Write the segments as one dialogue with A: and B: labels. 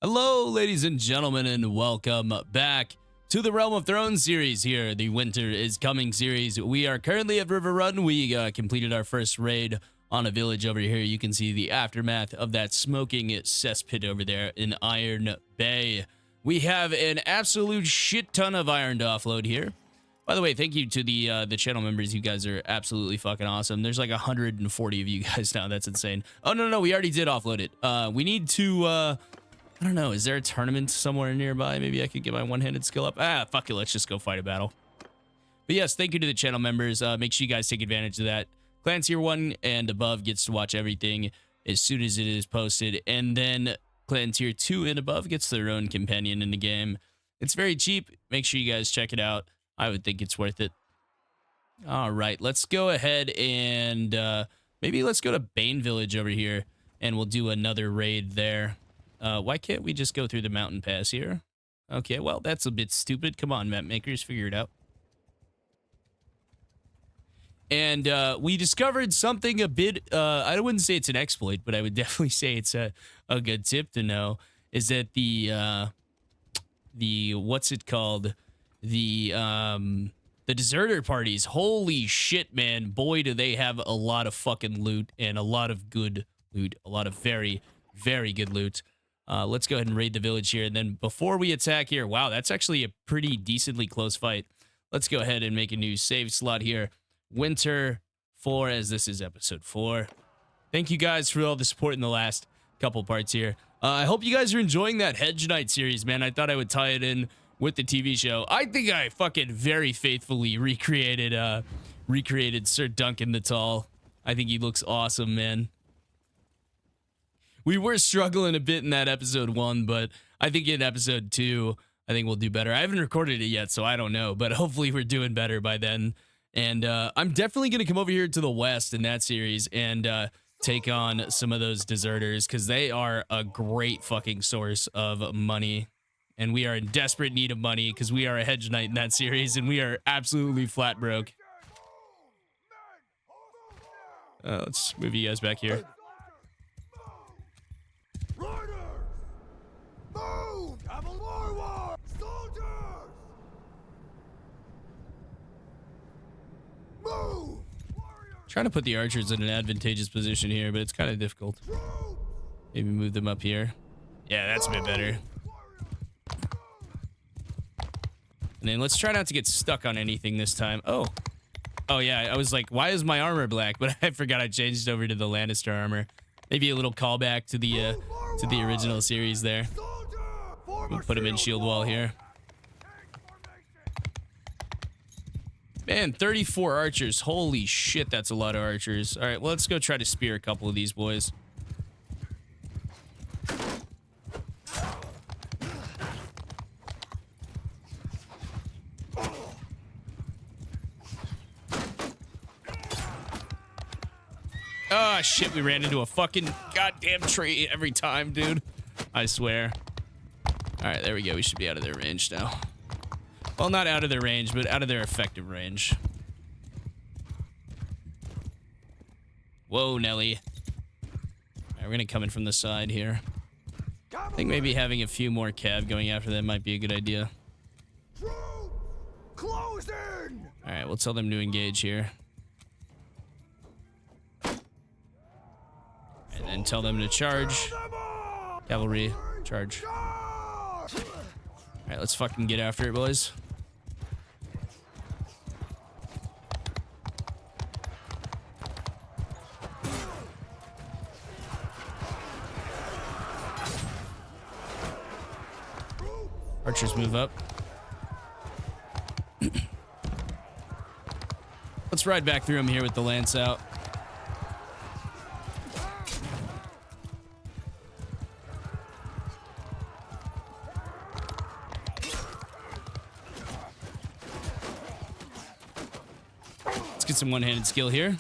A: Hello, ladies and gentlemen, and welcome back to the Realm of Thrones series here, the Winter is Coming series. We are currently at Riverrun. We completed our first raid on a village over here. You can see the aftermath of that smoking cesspit over there in Iron Bay. We have an absolute shit ton of iron to offload here. By the way, thank you to the channel members. You guys are absolutely fucking awesome. There's like 140 of you guys now. That's insane. Oh, no, we already did offload it. We need to... I don't know. Is there a tournament somewhere nearby? Maybe I could get my one-handed skill up. Fuck it. Let's just go fight a battle. But yes, thank you to the channel members. Make sure you guys take advantage of that. Clan Tier 1 and above gets to watch everything as soon as it is posted. And then Clan Tier 2 and above gets their own companion in the game. It's very cheap. Make sure you guys check it out. I would think it's worth it. All right. Let's go ahead and maybe let's go to Bane Village over here. And we'll do another raid there. Why can't we just go through the mountain pass here? Okay, well, that's a bit stupid. Come on, map makers, figure it out. And we discovered something a bit, I wouldn't say it's an exploit, but I would definitely say it's a good tip to know, is that the what's it called? The deserter parties. Holy shit, man. Boy, do they have a lot of fucking loot and a lot of good loot. A lot of very, very good loot. Let's go ahead and raid the village here. And then before we attack here, wow, that's actually a pretty decently close fight. Let's go ahead and make a new save slot here. Winter 4, as this is episode 4. Thank you guys for all the support in the last couple parts here. I hope you guys are enjoying that Hedge Knight series, man. I thought I would tie it in with the TV show. I think I fucking very faithfully recreated Sir Duncan the Tall. I think he looks awesome, man. We were struggling a bit in that episode 1, but I think in episode 2, I think we'll do better. I haven't recorded it yet, so I don't know, but hopefully we're doing better by then. And I'm definitely going to come over here to the west in that series and take on some of those deserters, because they are a great fucking source of money. And we are in desperate need of money because we are a Hedge Knight in that series, and we are absolutely flat broke. Let's move you guys back here. Trying to put the archers in an advantageous position here, but it's kind of difficult. Maybe move them up here. Yeah, that's a bit better. And then let's try not to get stuck on anything this time. Oh yeah, I was like, why is my armor black? But I forgot I changed over to the Lannister armor. Maybe a little callback to the original series there. We'll put him in shield wall here. Man, 34 archers. Holy shit, that's a lot of archers. All right, well, let's go try to spear a couple of these boys. Oh, shit, we ran into a fucking goddamn tree every time, dude. I swear. All right, there we go. We should be out of their range now. Well, not out of their range, but out of their effective range. Whoa, Nelly. All right, we're going to come in from the side here. I think maybe having a few more cav going after them might be a good idea. All right, we'll tell them to engage here. And then tell them to charge. Cavalry, charge. All right, let's fucking get after it, boys. Archers move up. Let's ride back through them here with the lance out. Let's get some one-handed skill here.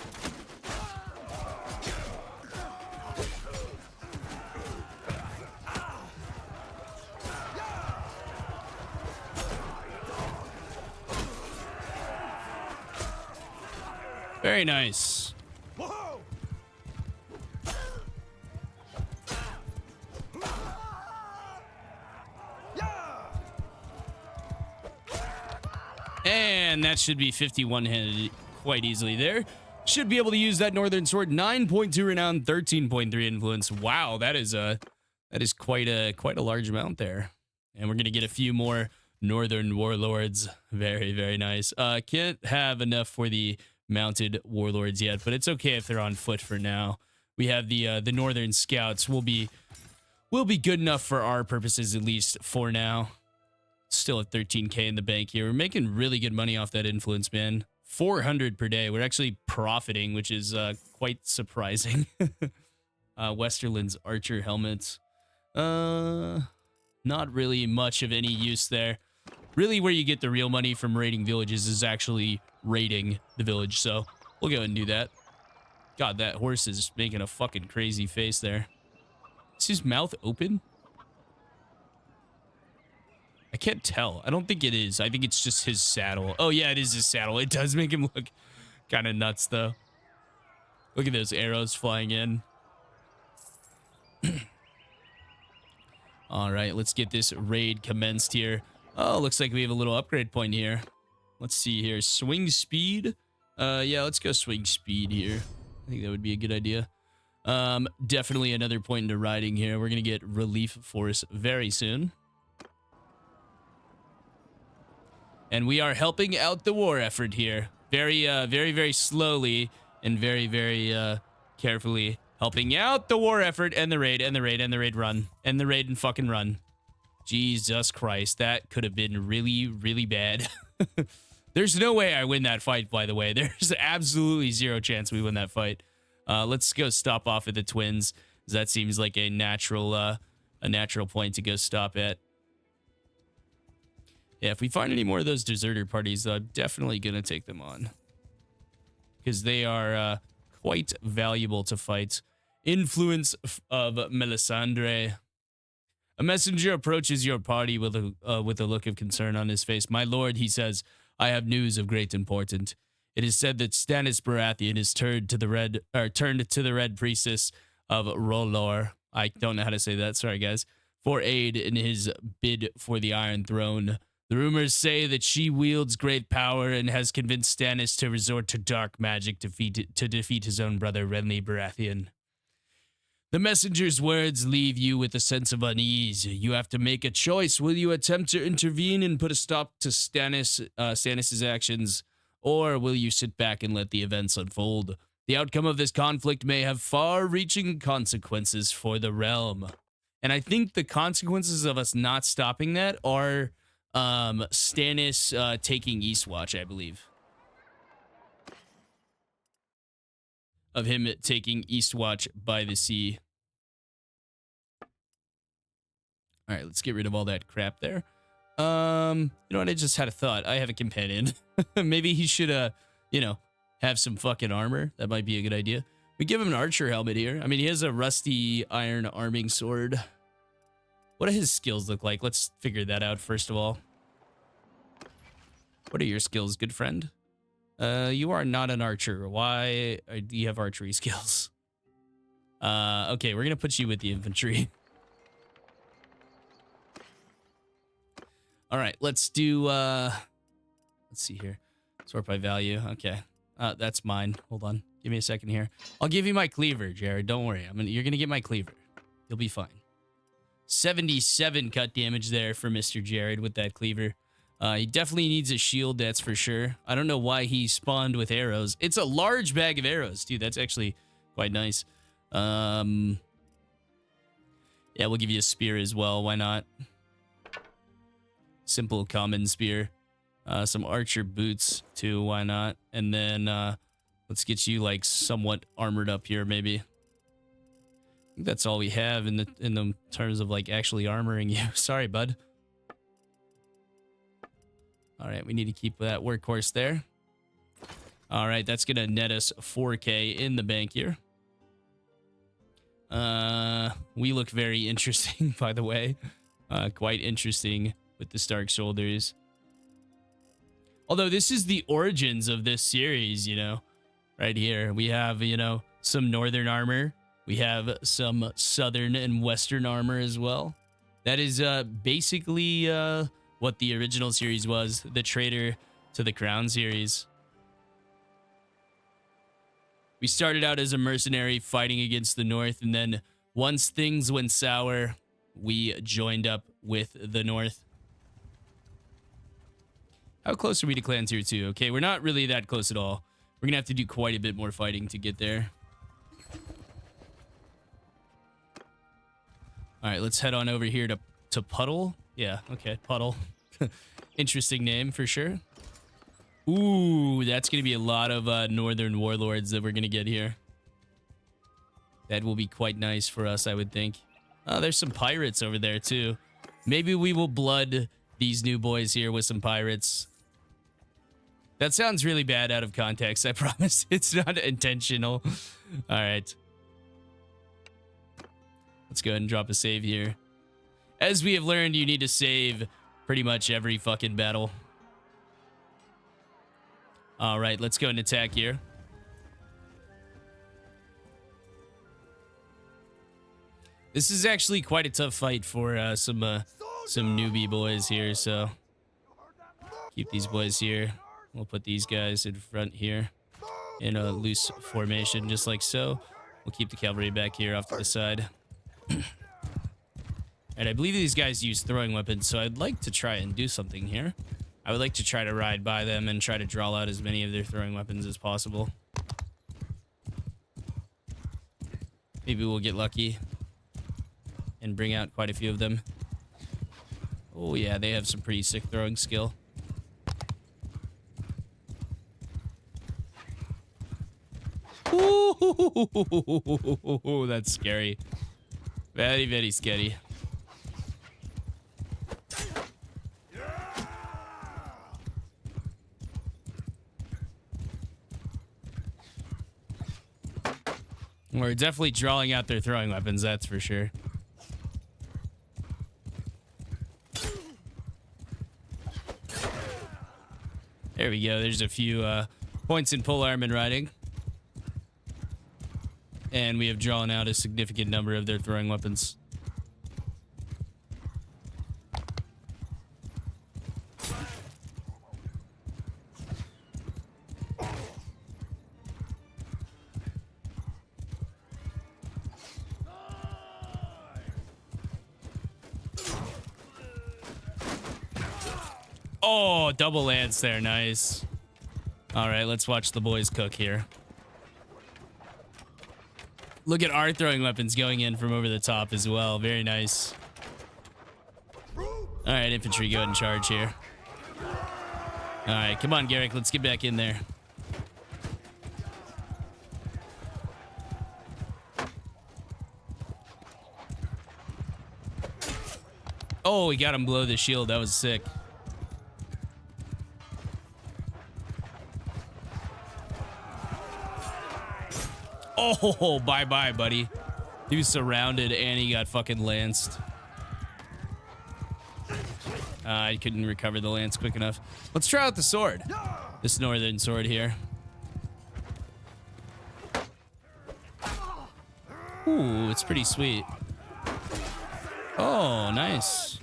A: Very nice. And that should be 51-handed quite easily there. Should be able to use that Northern Sword. 9.2 Renown, 13.3 Influence. Wow, that is quite a large amount there. And we're going to get a few more Northern Warlords. Very, very nice. Can't have enough for the mounted Warlords yet, but it's okay if they're on foot for now. We have the Northern Scouts. Will be good enough for our purposes, at least for now. Still at 13k in the bank here. We're making really good money off that influence, man. 400 per day. We're actually profiting, which is quite surprising. Westerland's archer helmets. Not really much of any use there. Really, where you get the real money from raiding villages is actually raiding the village. So we'll go and do that. God, that horse is making a fucking crazy face there. Is his mouth open? I can't tell. I don't think it is. I think it's just his saddle. Oh, yeah, it is his saddle. It does make him look kind of nuts, though. Look at those arrows flying in. All right, let's get this raid commenced here. Oh, looks like we have a little upgrade point here. Let's see here. Swing speed. Yeah, let's go swing speed here. I think that would be a good idea. Definitely another point into riding here. We're going to get relief force very soon. And we are helping out the war effort here. Very, very slowly and very, very carefully helping out the war effort and the raid and the raid and the raid run. And the raid and fucking run. Jesus Christ, that could have been really, really bad. There's no way I win that fight, by the way. There's absolutely zero chance we win that fight. Let's go stop off at the twins. That seems like a natural point to go stop at. Yeah, if we find any more of those deserter parties, though, I'm definitely going to take them on. Because they are quite valuable to fight. Influence of Melisandre. A messenger approaches your party with a look of concern on his face. My lord, he says, I have news of great importance. It is said that Stannis Baratheon is turned to the Red Priestess of Rolor. I don't know how to say that. Sorry, guys. For aid in his bid for the Iron Throne. The rumors say that she wields great power and has convinced Stannis to resort to dark magic to defeat his own brother Renly Baratheon. The messenger's words leave you with a sense of unease. You have to make a choice. Will you attempt to intervene and put a stop to Stannis's actions, or will you sit back and let the events unfold? The outcome of this conflict may have far-reaching consequences for the realm. And I think the consequences of us not stopping that are Stannis taking Eastwatch, I believe. Of him taking Eastwatch by the sea. All right, let's get rid of all that crap there. You know what? I just had a thought. I have a companion. Maybe he should, have some fucking armor. That might be a good idea. We give him an archer helmet here. I mean, he has a rusty iron arming sword. What do his skills look like? Let's figure that out first of all. What are your skills, good friend? You are not an archer. Why do you have archery skills? Okay, we're gonna put you with the infantry. All right, let's do, let's see here. Sort by value, okay. That's mine, hold on. Give me a second here. I'll give you my cleaver, Jared, don't worry. You're gonna get my cleaver. You'll be fine. 77 cut damage there for Mr. Jared with that cleaver. He definitely needs a shield, that's for sure. I don't know why he spawned with arrows. It's a large bag of arrows, dude. That's actually quite nice. Yeah, we'll give you a spear as well. Why not? Simple common spear. Some archer boots too. Why not? And then let's get you like somewhat armored up here, maybe. I think that's all we have in the terms of like actually armoring you. Sorry, bud. All right, we need to keep that workhorse there. All right, that's going to net us 4K in the bank here. We look very interesting, by the way. Quite interesting with the Stark shoulders. Although this is the origins of this series, right here. We have, some northern armor. We have some southern and western armor as well. That is basically what the original series was. The trader to the Crown series. We started out as a mercenary fighting against the North, and then once things went sour, we joined up with the North. How close are we to Clan Tier 2? Okay, we're not really that close at all. We're gonna have to do quite a bit more fighting to get there. All right, let's head on over here to Puddle. Yeah, okay, Puddle. Interesting name for sure. Ooh, that's going to be a lot of northern warlords that we're going to get here. That will be quite nice for us, I would think. Oh, there's some pirates over there, too. Maybe we will blood these new boys here with some pirates. That sounds really bad out of context, I promise. It's not intentional. All right. Let's go ahead and drop a save here. As we have learned, you need to save pretty much every fucking battle. All right, let's go and attack here. This is actually quite a tough fight for some newbie boys here, so keep these boys here. We'll put these guys in front here in a loose formation, just like so. We'll keep the cavalry back here off to the side. And I believe these guys use throwing weapons, so I'd like to try and do something here. I would like to try to ride by them and try to draw out as many of their throwing weapons as possible. Maybe we'll get lucky and bring out quite a few of them. Oh yeah, they have some pretty sick throwing skill. Ooh, that's scary. Very, very scary. We're definitely drawing out their throwing weapons, that's for sure. There we go. There's a few points in polearm and riding. And we have drawn out a significant number of their throwing weapons. Oh, double lance there. Nice. All right, let's watch the boys cook here. Look at our throwing weapons going in from over the top as well. Very nice. All right, infantry, go ahead and charge here. All right, come on, Garrick. Let's get back in there. Oh, we got him below the shield. That was sick. Oh, bye-bye, buddy. He was surrounded and he got fucking lanced. I couldn't recover the lance quick enough. Let's try out the sword. This northern sword here. Ooh, it's pretty sweet. Oh, nice.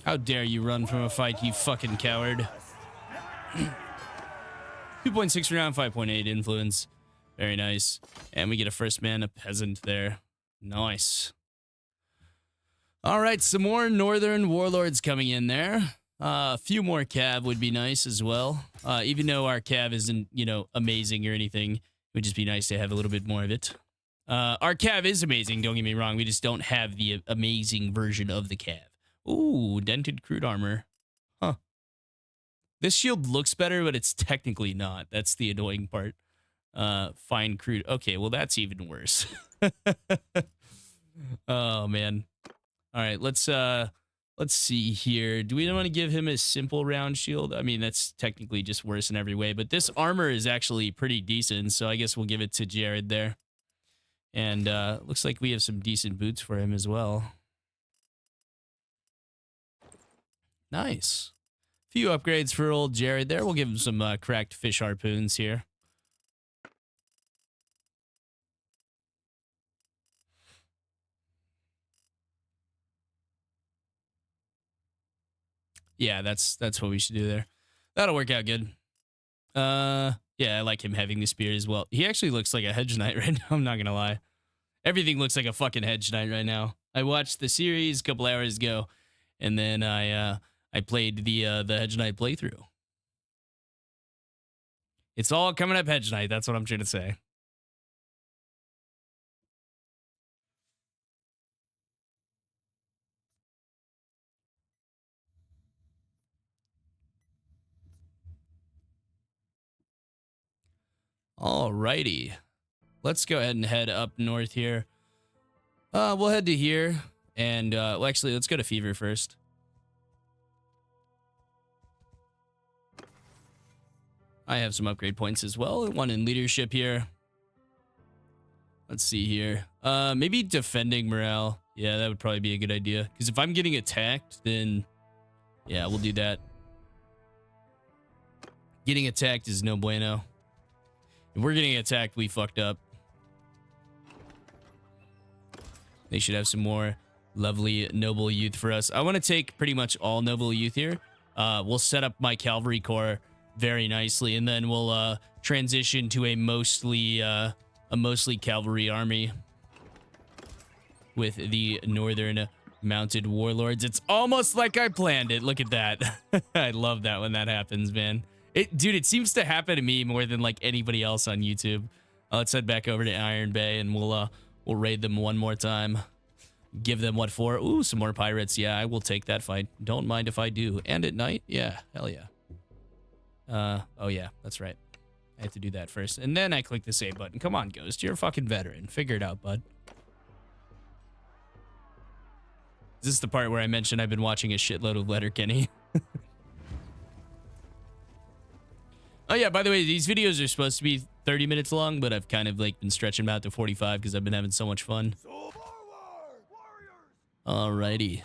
A: How dare you run from a fight, you fucking coward. 2.6 round, 5.8 influence. Very nice. And we get a first man, a peasant there. Nice. All right, some more northern warlords coming in there. A few more cav would be nice as well. Even though our cav isn't, you know, amazing or anything, it would just be nice to have a little bit more of it. Our cav is amazing, don't get me wrong. We just don't have the amazing version of the cav. Ooh, dented crude armor. Huh. This shield looks better, but it's technically not. That's the annoying part. Fine crude. Okay, well, that's even worse. Oh, man. All right, let's see here. Do we want to give him a simple round shield? I mean, that's technically just worse in every way, but this armor is actually pretty decent, so I guess we'll give it to Jared there. And looks like we have some decent boots for him as well. Nice. Few upgrades for old Jared there. We'll give him some cracked fish harpoons here. Yeah, that's what we should do there. That'll work out good. Yeah, I like him having the spear as well. He actually looks like a hedge knight right now. I'm not gonna lie. Everything looks like a fucking hedge knight right now. I watched the series a couple hours ago, and then I played the hedge knight playthrough. It's all coming up hedge knight. That's what I'm trying to say. Alrighty. Let's go ahead and head up north here. We'll head to here. And, well, actually, let's go to Fever first. I have some upgrade points as well. One in leadership here. Let's see here. Maybe defending morale. Yeah, that would probably be a good idea. Because if I'm getting attacked, then, yeah, we'll do that. Getting attacked is no bueno. If we're getting attacked, we fucked up. They should have some more lovely noble youth for us. I want to take pretty much all noble youth here. We'll set up my cavalry corps very nicely, and then we'll transition to a mostly cavalry army with the northern mounted warlords. It's almost like I planned it. Look at that. I love that when that happens, man. Dude, it seems to happen to me more than like anybody else on YouTube. Let's head back over to Iron Bay and we'll raid them one more time. Give them what for? Ooh, some more pirates. Yeah, I will take that fight. Don't mind if I do. And at night? Yeah, hell yeah. Oh yeah, that's right. I have to do that first. And then I click the save button. Come on, Ghost. You're a fucking veteran. Figure it out, bud. Is this the part where I mentioned I've been watching a shitload of Letterkenny? Oh yeah, by the way, these videos are supposed to be 30 minutes long, but I've kind of like been stretching them out to 45 because I've been having so much fun. Alrighty.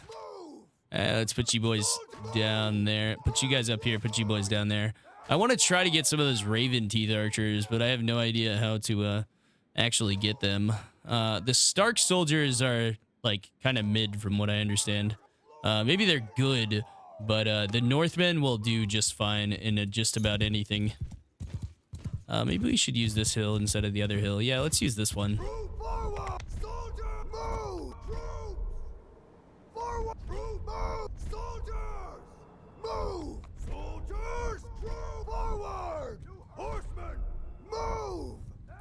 A: Let's put you boys down there. Put you guys up here. Put you boys down there. I want to try to get some of those Raven Teeth archers, but I have no idea how to actually get them. The Stark soldiers are like kind of mid from what I understand. Maybe they're good, but the Northmen will do just fine in just about anything. Maybe we should use this hill instead of the other hill. Yeah, let's use this one.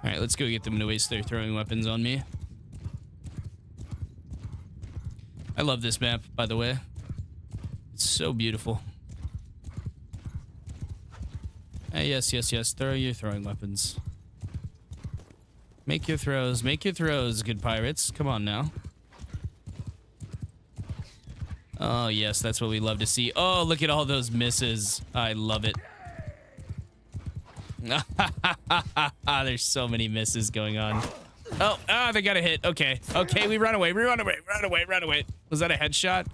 A: All right, let's go get them to waste their throwing weapons on me. I love this map, by the way. It's so beautiful. Yes, yes, yes. Throw your throwing weapons. Make your throws. Make your throws, good pirates. Come on now. Oh, yes, that's what we love to see. Oh, look at all those misses. I love it. There's so many misses going on. Oh, they got a hit. Okay. Okay, we run away. We run away. Run away. Run away. Was that a headshot?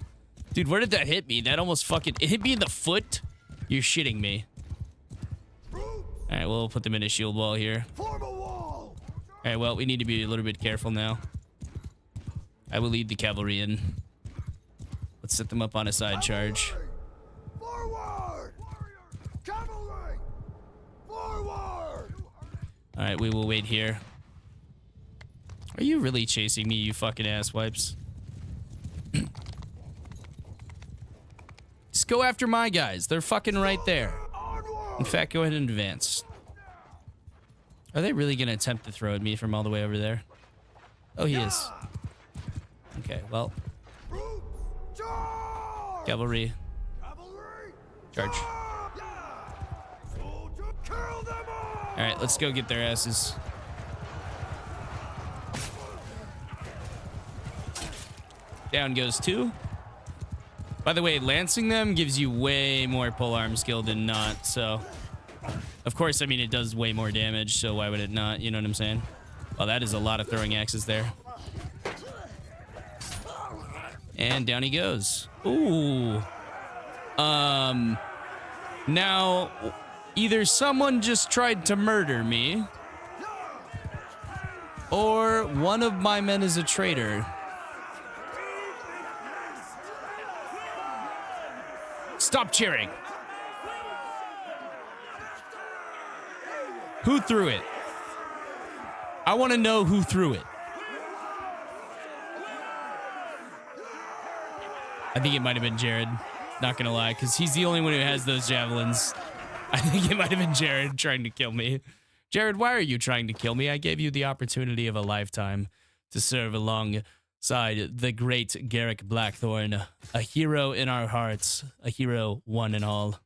A: Dude, where did that hit me? That almost fucking... It hit me in the foot? You're shitting me. All right, we'll put them in a shield wall here. All right, well, we need to be a little bit careful now. I will lead the cavalry in. Let's set them up on a side charge. Forward! Cavalry! Forward! All right, we will wait here. Are you really chasing me, you fucking asswipes? Just go after my guys. They're fucking right there. In fact, go ahead and advance. Are they really gonna attempt to throw at me from all the way over there? Oh, he is. Okay, well. Cavalry. Charge. Alright, let's go get their asses. Down goes 2. By the way, lancing them gives you way more polearm skill than not, so... Of course, I mean, it does way more damage, so why would it not? You know what I'm saying? Well, that is a lot of throwing axes there. And down he goes. Ooh. Now, either someone just tried to murder me, or one of my men is a traitor. Stop cheering. Who threw it? I want to know who threw it. I think it might have been Jared. Not going to lie, because he's the only one who has those javelins. I think it might have been Jared trying to kill me. Jared, why are you trying to kill me? I gave you the opportunity of a lifetime to serve alongside the great Garrick Blackthorn, a hero in our hearts, a hero one and all.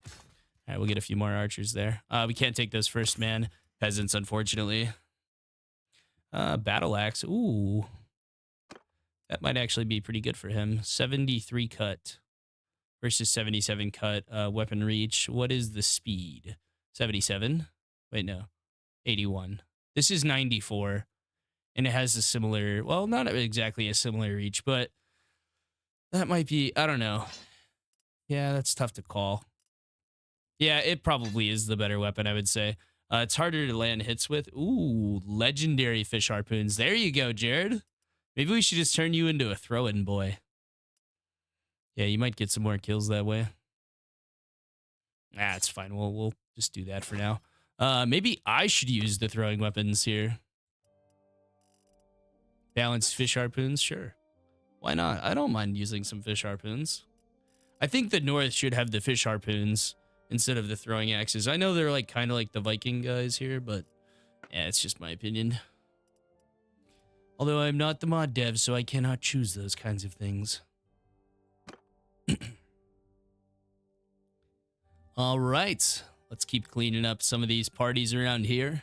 A: All right, we'll get a few more archers there. We can't take those first man peasants, unfortunately. Battle axe. Ooh. That might actually be pretty good for him. 73 cut versus 77 cut. Weapon reach. What is the speed? 77? Wait, no. 81. This is 94. And it has a similar, well, not exactly a similar reach, but that might be, I don't know. Yeah, that's tough to call. Yeah, it probably is the better weapon, I would say. It's harder to land hits with. Ooh, legendary fish harpoons. There you go, Jared. Maybe we should just turn you into a throw-in boy. Yeah, you might get some more kills that way. It's fine. We'll just do that for now. Maybe I should use the throwing weapons here. Balanced fish harpoons, sure. Why not? I don't mind using some fish harpoons. I think the North should have the fish harpoons instead of the throwing axes. I know they're like kind of like the Viking guys here, but yeah, it's just my opinion. Although I'm not the mod dev, so I cannot choose those kinds of things. All right, let's keep cleaning up some of these parties around here.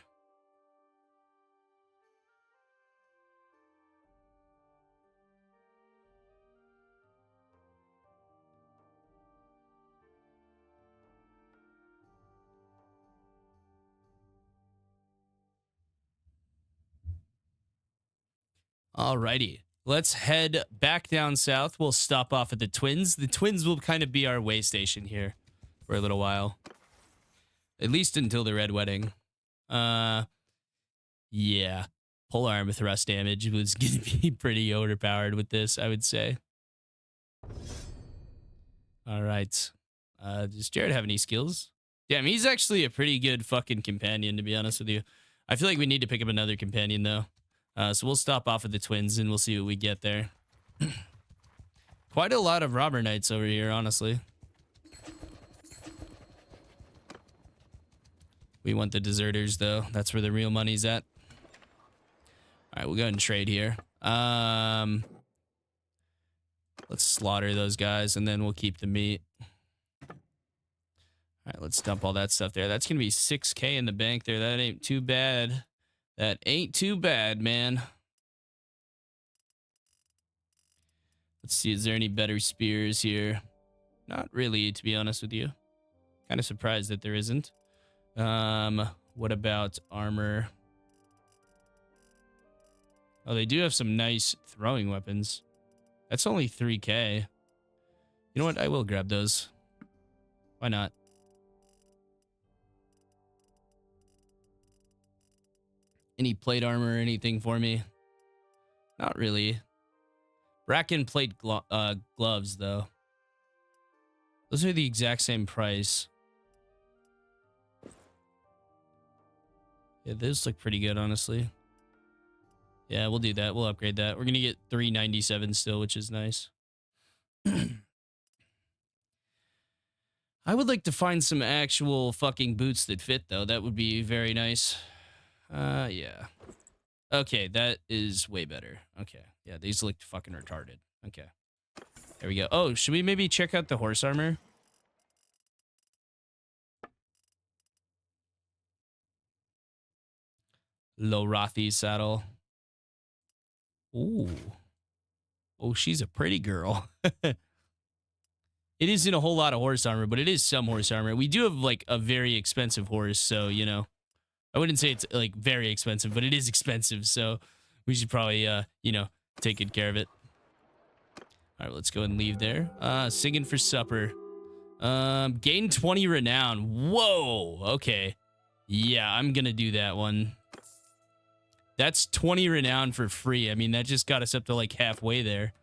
A: Alrighty, let's head back down south. We'll stop off at the Twins. The Twins will kind of be our way station here for a little while. At least until the Red Wedding. Yeah. Polearm thrust damage was going to be pretty overpowered with this, I would say. Alright. Does Jared have any skills? Damn, he's actually a pretty good fucking companion, to be honest with you. I feel like we need to pick up another companion, though. So we'll stop off at the Twins and we'll see what we get there. Quite a lot of robber knights over here, honestly. We want the deserters, though. That's where the real money's at. All right, we'll go ahead and trade here. Let's slaughter those guys and then we'll keep the meat. All right, let's dump all that stuff there. That's going to be 6K in the bank there. That ain't too bad. That ain't too bad, man. Let's see, is there any better spears here? Not really, to be honest with you. Kind of surprised that there isn't. What about armor? Oh, they do have some nice throwing weapons. That's only 3K. You know what? I will grab those. Why not? Any plate armor or anything for me? Not really. Bracken plate gloves, though. Those are the exact same price. Yeah, those look pretty good, honestly. Yeah, we'll do that. We'll upgrade that. We're going to get 397 still, which is nice. I would like to find some actual fucking boots that fit, though. That would be very nice. Yeah. Okay, that is way better. Okay. Yeah, these look fucking retarded. Okay. There we go. Oh, should we maybe check out the horse armor? Lorathi saddle. Ooh. Oh, she's a pretty girl. It isn't a whole lot of horse armor, but it is some horse armor. We do have, like, a very expensive horse, so, you know. I wouldn't say it's, like, very expensive, but it is expensive, so we should probably, you know, take good care of it. All right, let's go and leave there. Singing for supper. Gain 20 renown. Whoa, okay. Yeah, I'm gonna do that one. That's 20 renown for free. I mean, that just got us up to, like, halfway there.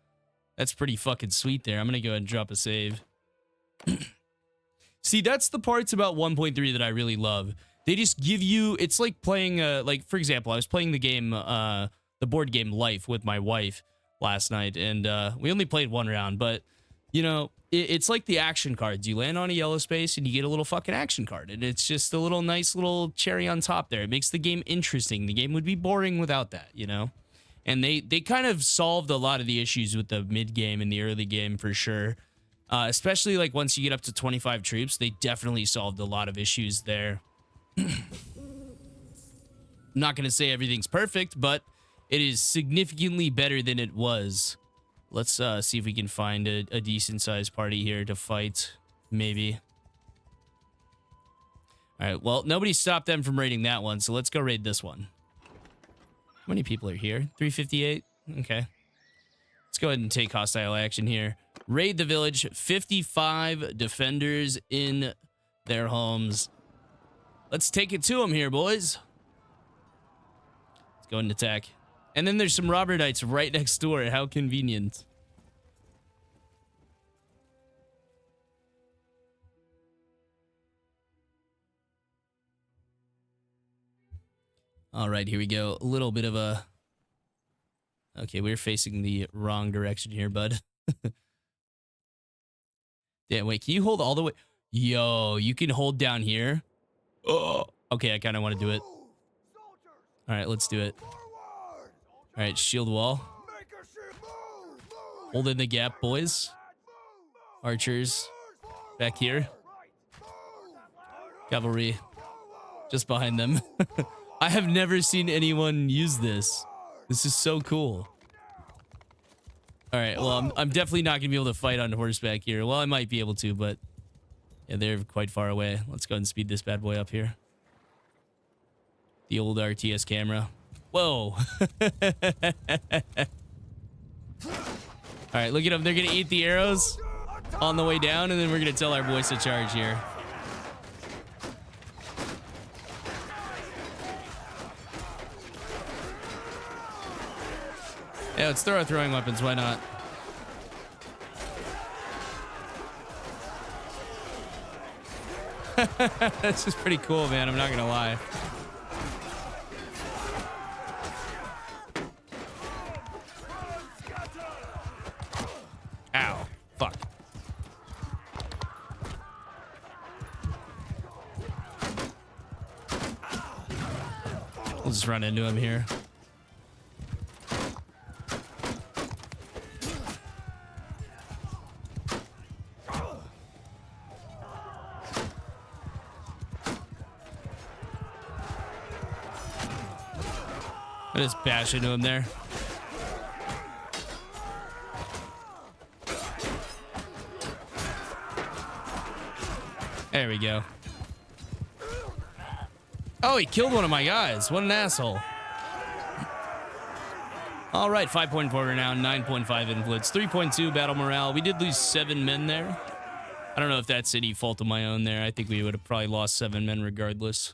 A: That's pretty fucking sweet there. I'm gonna go ahead and drop a save. See, that's the parts about 1.3 that I really love. They just give you, it's like playing, like, for example, I was playing the game, the board game Life with my wife last night, and we only played one round, but, you know, it's like the action cards. You land on a yellow space, and you get a little fucking action card, and it's just a little nice little cherry on top there. It makes the game interesting. The game would be boring without that, you know? And they kind of solved a lot of the issues with the mid-game and the early game, for sure. Especially, like, once you get up to 25 troops, they definitely solved a lot of issues there. I'm not going to say everything's perfect, but it is significantly better than it was. Let's see if we can find a decent-sized party here to fight, maybe. All right, well, nobody stopped them from raiding that one, so let's go raid this one. How many people are here? 358? Okay. Let's go ahead and take hostile action here. Raid the village. 55 defenders in their homes. Let's take it to them here, boys. Let's go and attack. And then there's some robber knights right next door. How convenient. All right, here we go. A little bit of a... Okay, we're facing the wrong direction here, bud. Damn, wait, can you hold all the way? Yo, you can hold down here? Oh, okay, I kind of want to do it. All right, let's do it. All right, shield wall. Hold in the gap, boys. Archers. Back here. Cavalry. Just behind them. I have never seen anyone use this. This is so cool. All right, well, I'm definitely not going to be able to fight on horseback here. Well, I might be able to, but yeah, they're quite far away. Let's go ahead and speed this bad boy up here. The old RTS camera. Whoa. All right, look at them. They're going to eat the arrows on the way down, and then we're going to tell our boys to charge here. Yeah, let's throw our throwing weapons. Why not? This is pretty cool, man. I'm not gonna lie. Ow. Fuck. We'll just run into him here. Just bash into him there. There we go. Oh, he killed one of my guys. What an asshole. All right, 5.4 renown, 9.5 influence, 3.2 battle morale. We did lose 7 men there. I don't know if that's any fault of my own there. I think we would have probably lost 7 men regardless.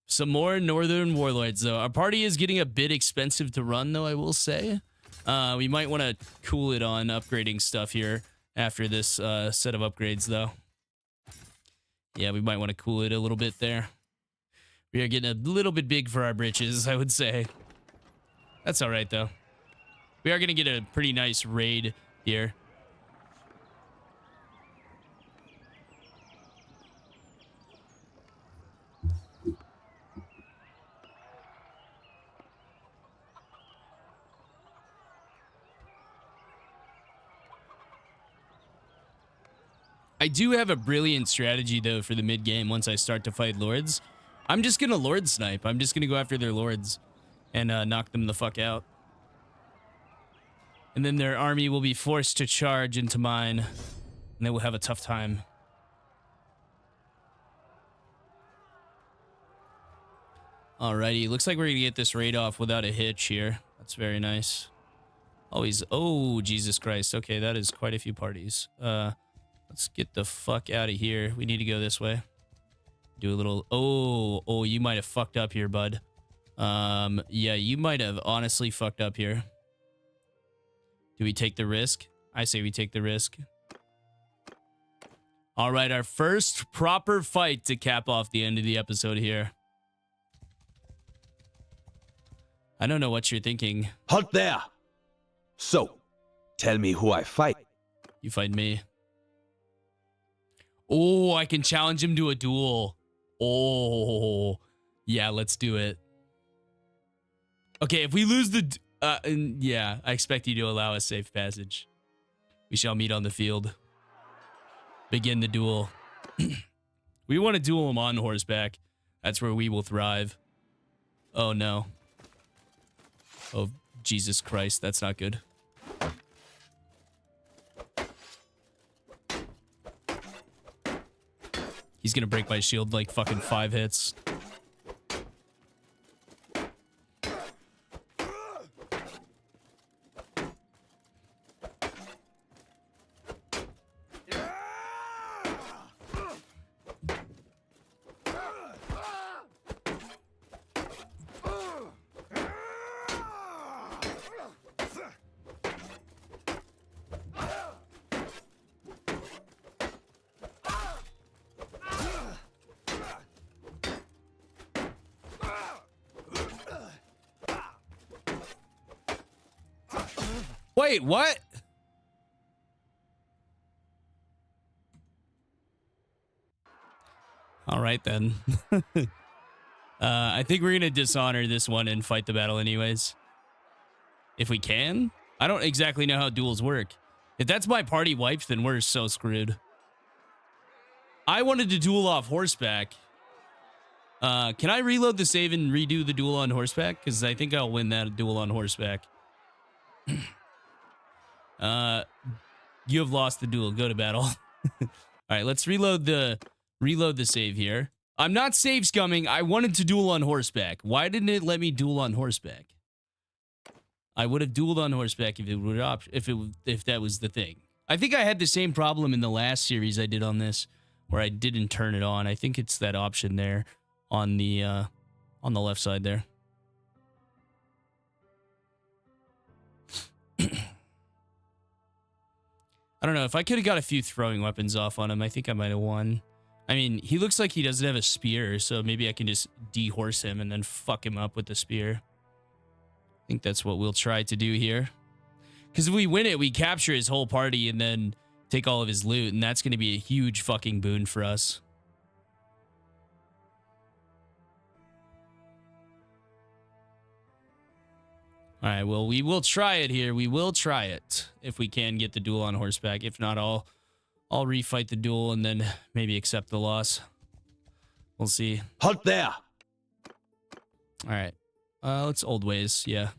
A: Some more Northern Warlords, though. Our party is getting a bit expensive to run, though, I will say. We might want to cool it on upgrading stuff here after this set of upgrades, though. Yeah, we might want to cool it a little bit there. We are getting a little bit big for our britches, I would say. That's all right, though. We are going to get a pretty nice raid here. I do have a brilliant strategy, though, for the mid-game once I start to fight lords. I'm just going to lord snipe. I'm just going to go after their lords and knock them the fuck out. And then their army will be forced to charge into mine, and they will have a tough time. Alrighty, looks like we're going to get this raid off without a hitch here. That's very nice. Always, oh, Jesus Christ. Okay, that is quite a few parties. Let's get the fuck out of here. We need to go this way. Do a little... Oh, you might have fucked up here, bud. Yeah, you might have honestly fucked up here. Do we take the risk? I say we take the risk. All right, our first proper fight to cap off the end of the episode here. I don't know what you're thinking.
B: Halt there! So, tell me who I fight.
A: You fight me. Oh, I can challenge him to a duel. Oh, yeah, let's do it. Okay, if we lose the... yeah, I expect you to allow a safe passage. We shall meet on the field. Begin the duel. We want to duel him on horseback. That's where we will thrive. Oh, no. Oh, Jesus Christ, that's not good. He's gonna break my shield like fucking 5 hits. Wait, what? All right, then. I think we're going to dishonor this one and fight the battle anyways. If we can. I don't exactly know how duels work. If that's my party wiped, then we're so screwed. I wanted to duel off horseback. Can I reload the save and redo the duel on horseback? Because I think I'll win that duel on horseback. You have lost the duel. Go to battle. All right, let's reload the save here. I'm not save scumming. I wanted to duel on horseback. Why didn't it let me duel on horseback? I would have dueled on horseback if it would if that was the thing. I think I had the same problem in the last series I did on this, where I didn't turn it on. I think it's that option there on the left side there. I don't know. If I could have got a few throwing weapons off on him, I think I might have won. I mean, he looks like he doesn't have a spear, so maybe I can just dehorse him and then fuck him up with the spear. I think that's what we'll try to do here. Because if we win it, we capture his whole party and then take all of his loot, and that's going to be a huge fucking boon for us. All right, well, we will try it here. We will try it if we can get the duel on horseback. If not, I'll refight the duel and then maybe accept the loss. We'll see.
B: Halt there!
A: All right. Let's old ways. Yeah.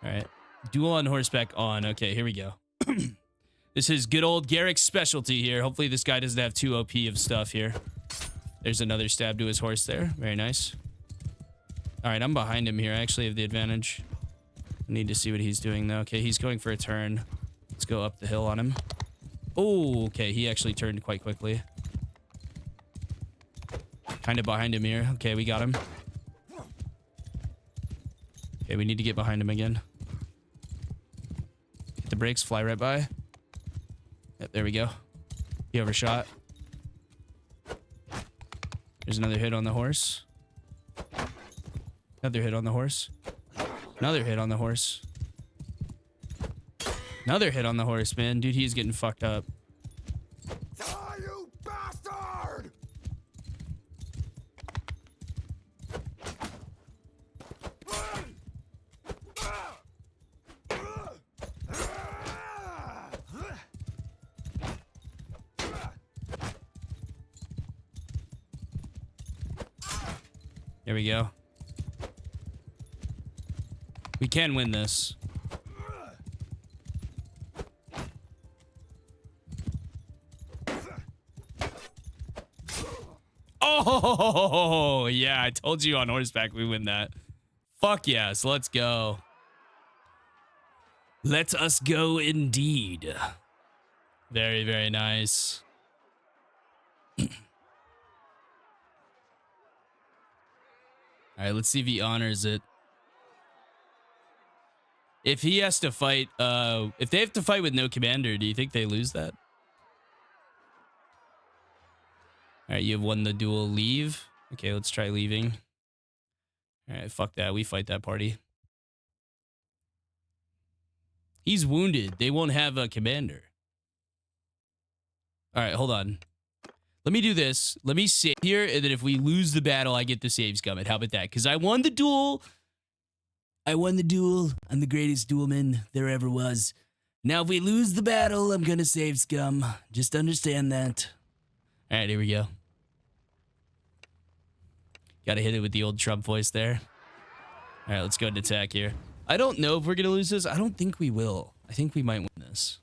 A: All right. Duel on horseback on. Okay, here we go. This is good old Garrick's specialty here. Hopefully this guy doesn't have too OP of stuff here. There's another stab to his horse there. Very nice. All right, I'm behind him here. I actually have the advantage. I need to see what he's doing, though. Okay, he's going for a turn. Let's go up the hill on him. Oh, okay. He actually turned quite quickly. Kind of behind him here. Okay, we got him. Okay, we need to get behind him again. Hit the brakes, fly right by. Yep, there we go. He overshot. There's another hit on the horse. Another hit on the horse. Another hit on the horse. Another hit on the horse, man. Dude, he's getting fucked up.
B: Die, you bastard!
A: There we go. We can win this. Oh, yeah. I told you on horseback we win that. Fuck yes. Let's go. Let us go indeed. Very, very nice. All right, let's see if he honors it. If he has to fight, if they have to fight with no commander, do you think they lose that? All right, you have won the duel. Leave. Okay, let's try leaving. All right, fuck that. We fight that party. He's wounded. They won't have a commander. All right, hold on. Let me do this. Let me save here, and then if we lose the battle, I get the saves coming. How about that? Because I won the duel. I won the duel. I'm the greatest duelman there ever was. Now, if we lose the battle, I'm gonna save scum. Just understand that. All right, here we go. Gotta hit it with the old Trump voice there. All right, let's go and attack here. I don't know if we're gonna lose this. I don't think we will. I think we might win this.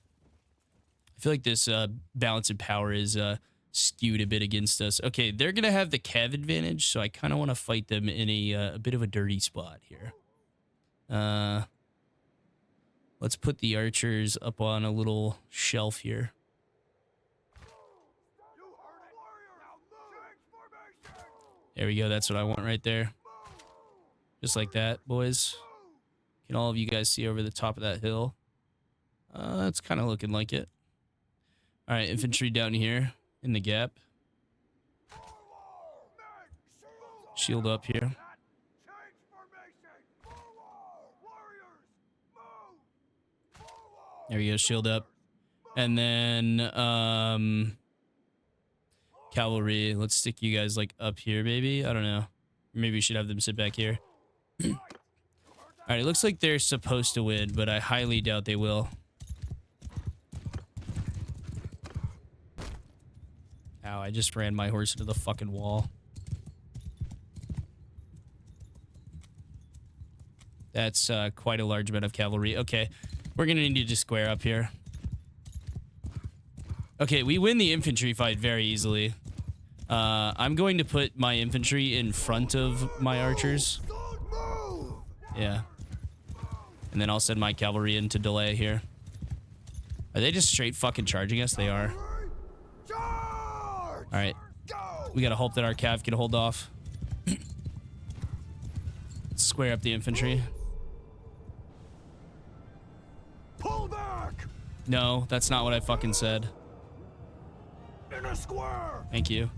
A: I feel like this balance of power is skewed a bit against us. Okay, they're gonna have the Cav advantage, so I kind of want to fight them in a bit of a dirty spot here. Let's put the archers up on a little shelf here. There we go. That's what I want right there. Just like that, boys. Can all of you guys see over the top of that hill? It's kind of looking like it. All right, infantry down here in the gap. Shield up here. There we go, shield up. And then cavalry. Let's stick you guys like up here, maybe. I don't know. Maybe we should have them sit back here. All right, it looks like they're supposed to win, but I highly doubt they will. Ow, I just ran my horse into the fucking wall. That's quite a large amount of cavalry. Okay, we're going to need to square up here. Okay, we win the infantry fight very easily. I'm going to put my infantry in front of my archers. Yeah. And then I'll send my cavalry in to delay here. Are they just straight fucking charging us? They are. Alright. We gotta hope that our cav can hold off. Square up the infantry.
B: Pull back!
A: No, that's not what I fucking said.
B: In a square!
A: Thank you.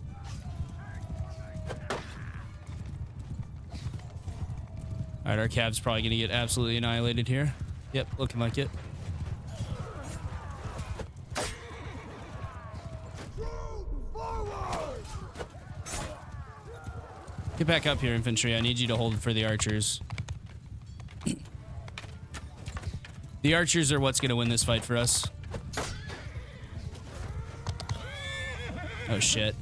A: Alright, our cav's probably gonna get absolutely annihilated here. Yep, looking like it. Get back up here, infantry. I need you to hold for the archers. The archers are what's gonna win this fight for us. Oh shit.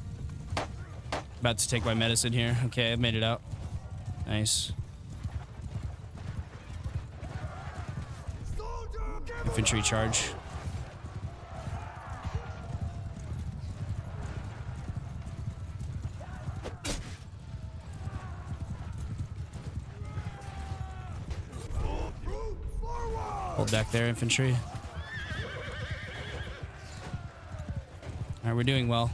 A: About to take my medicine here. Okay, I've made it out. Nice. Infantry charge. Hold back there, infantry. All right, we're doing well.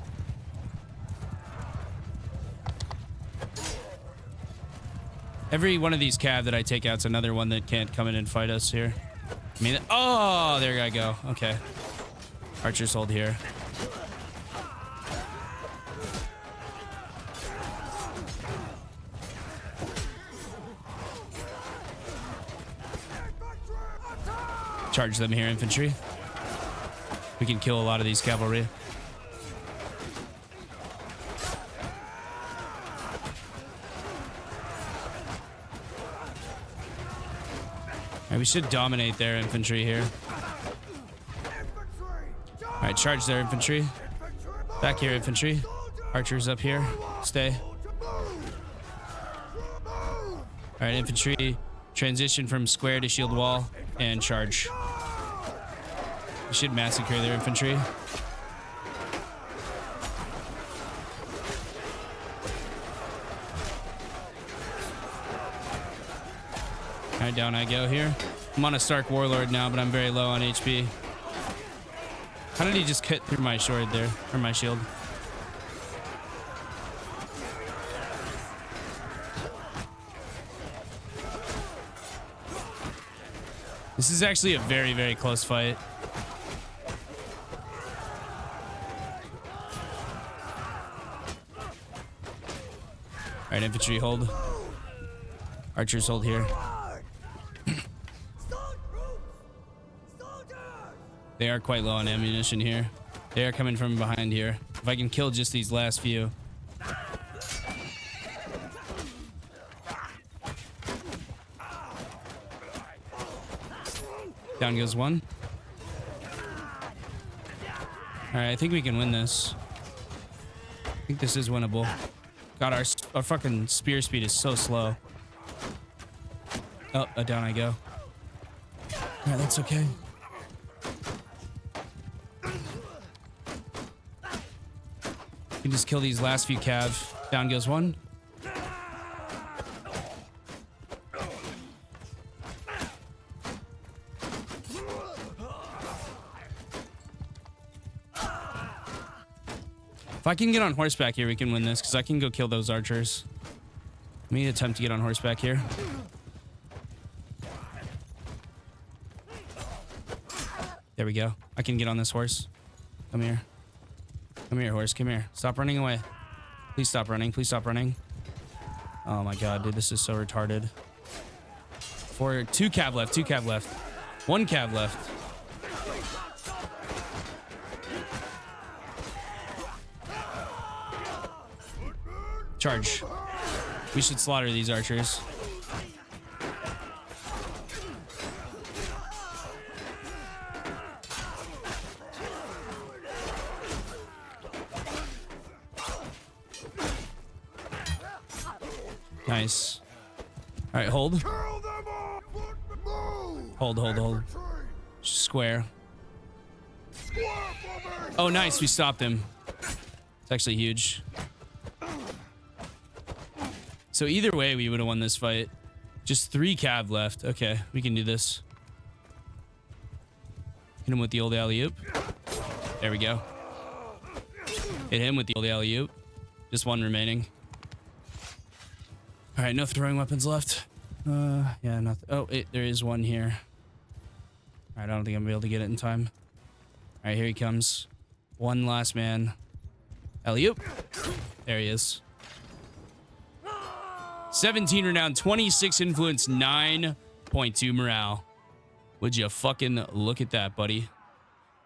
A: Every one of these cav that I take out's another one that can't come in and fight us here. I mean, oh, there I go. Okay. Archers hold here. Charge them here, infantry. We can kill a lot of these cavalry. All right, we should dominate their infantry here. All right, charge their infantry. Back here, infantry. Archers up here. Stay. All right, infantry. Transition from square to shield wall and charge. We should massacre their infantry. Alright, down I go here. I'm on a Stark Warlord now, but I'm very low on HP. How did he just cut through my sword there? Or my shield? This is actually a very, very close fight. All right, infantry hold. Archers hold here. They are quite low on ammunition here. They are coming from behind here. If I can kill just these last few. Down goes one. All right, I think we can win this. I think this is winnable. God, our fucking spear speed is so slow. Oh, down I go. All right, that's okay. We can just kill these last few cav. Down goes one. If I can get on horseback here, we can win this, because I can go kill those archers. Let me attempt to get on horseback here. There we go. I can get on this horse. Come here. Come here, horse. Come here. Stop running away. Please stop running. Please stop running. Oh my god, dude. This is so retarded. Two cav left. Two cav left. One cav left. Charge. We should slaughter these archers. Nice. All right, hold. Hold. Square. Oh, nice. We stopped him. It's actually huge. So either way, we would have won this fight. Just 3 cav left. Okay, we can do this. Hit him with the old alley-oop. There we go. Hit him with the old alley-oop. Just 1 remaining. All right, no throwing weapons left. Yeah, nothing. Oh, there is 1 here. All right, I don't think I'm gonna be able to get it in time. All right, here he comes. 1 last man. Alley-oop. There he is. 17 renown, 26 influence, 9.2 morale. Would you fucking look at that, buddy?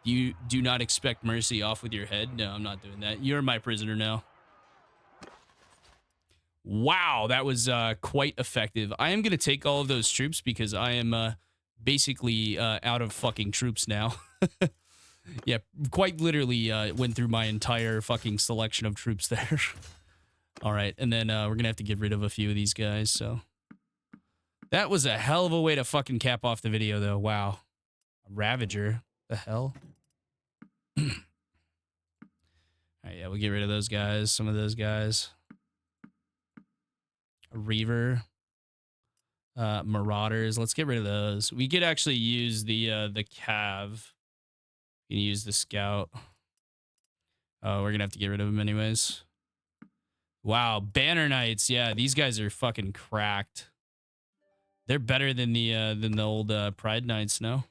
A: You do not expect mercy off with your head? No, I'm not doing that. You're my prisoner now. Wow, that was quite effective. I am going to take all of those troops because I am basically out of fucking troops now. Yeah, quite literally went through my entire fucking selection of troops there. All right, and then we're going to have to get rid of a few of these guys, so. That was a hell of a way to fucking cap off the video, though. Wow. A Ravager. The hell? All right, yeah, we'll get rid of those guys, some of those guys. A Reaver. Marauders. Let's get rid of those. We could actually use the Cav. You can use the Scout. Oh, we're going to have to get rid of them anyways. Wow, Banner Knights. Yeah, these guys are fucking cracked. They're better than the old Pride Knights, no?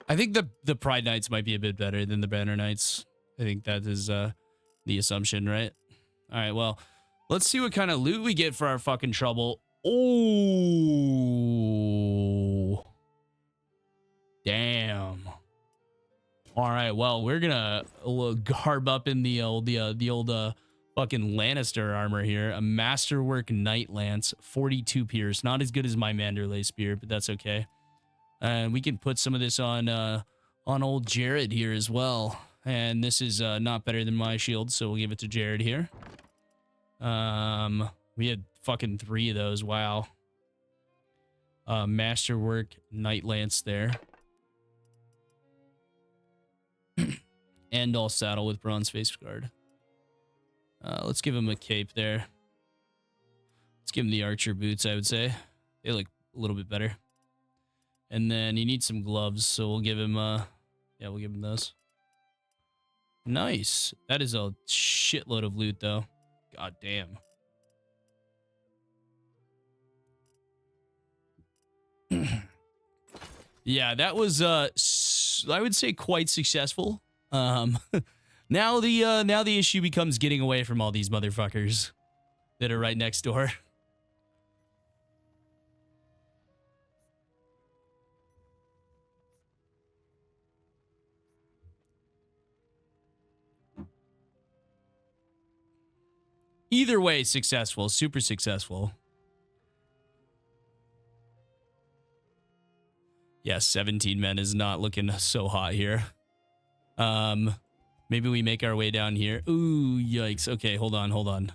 A: I think the Pride Knights might be a bit better than the Banner Knights. I think that is the assumption, right? All right, well, let's see what kind of loot we get for our fucking trouble. Oh, damn. All right, well, we're gonna garb up in the old fucking Lannister armor here. A Masterwork Knight Lance, 42 pierce. Not as good as my Manderley spear, but that's okay. And we can put some of this on old Jared here as well. And this is not better than my shield, so we'll give it to Jared here. We had fucking 3 of those. Wow. Masterwork Knight Lance there. And all saddle with bronze face guard. Let's give him a cape there. Let's give him the archer boots, I would say. They look a little bit better. And then he needs some gloves, so we'll give him, yeah, we'll give him those. Nice. That is a shitload of loot, though. God damn. Yeah, that was I would say quite successful. Now the issue becomes getting away from all these motherfuckers that are right next door. Either way, successful, super successful. Yeah, 17 men is not looking so hot here. Maybe we make our way down here. Ooh, yikes. Okay, hold on.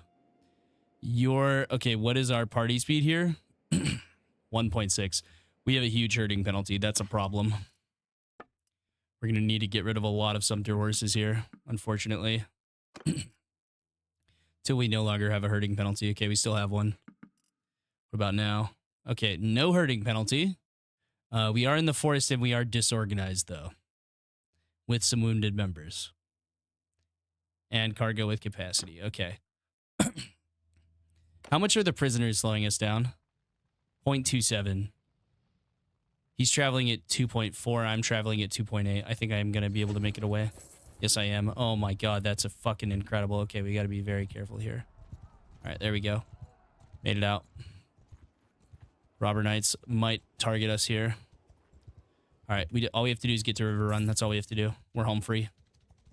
A: Okay, what is our party speed here? 1.6. We have a huge herding penalty. That's a problem. We're going to need to get rid of a lot of sumpter horses here, unfortunately. Till we no longer have a herding penalty. Okay, we still have one. What about now? Okay, no herding penalty. We are in the forest and we are disorganized, though, with some wounded members. And cargo with capacity. Okay. How much are the prisoners slowing us down? 0.27. He's traveling at 2.4. I'm traveling at 2.8. I think I am going to be able to make it away. Yes, I am. Oh my god, that's a fucking incredible. Okay, we got to be very careful here. All right, there we go. Made it out. Robber Knights might target us here. All right, all we have to do is get to Riverrun. That's all we have to do. We're home free.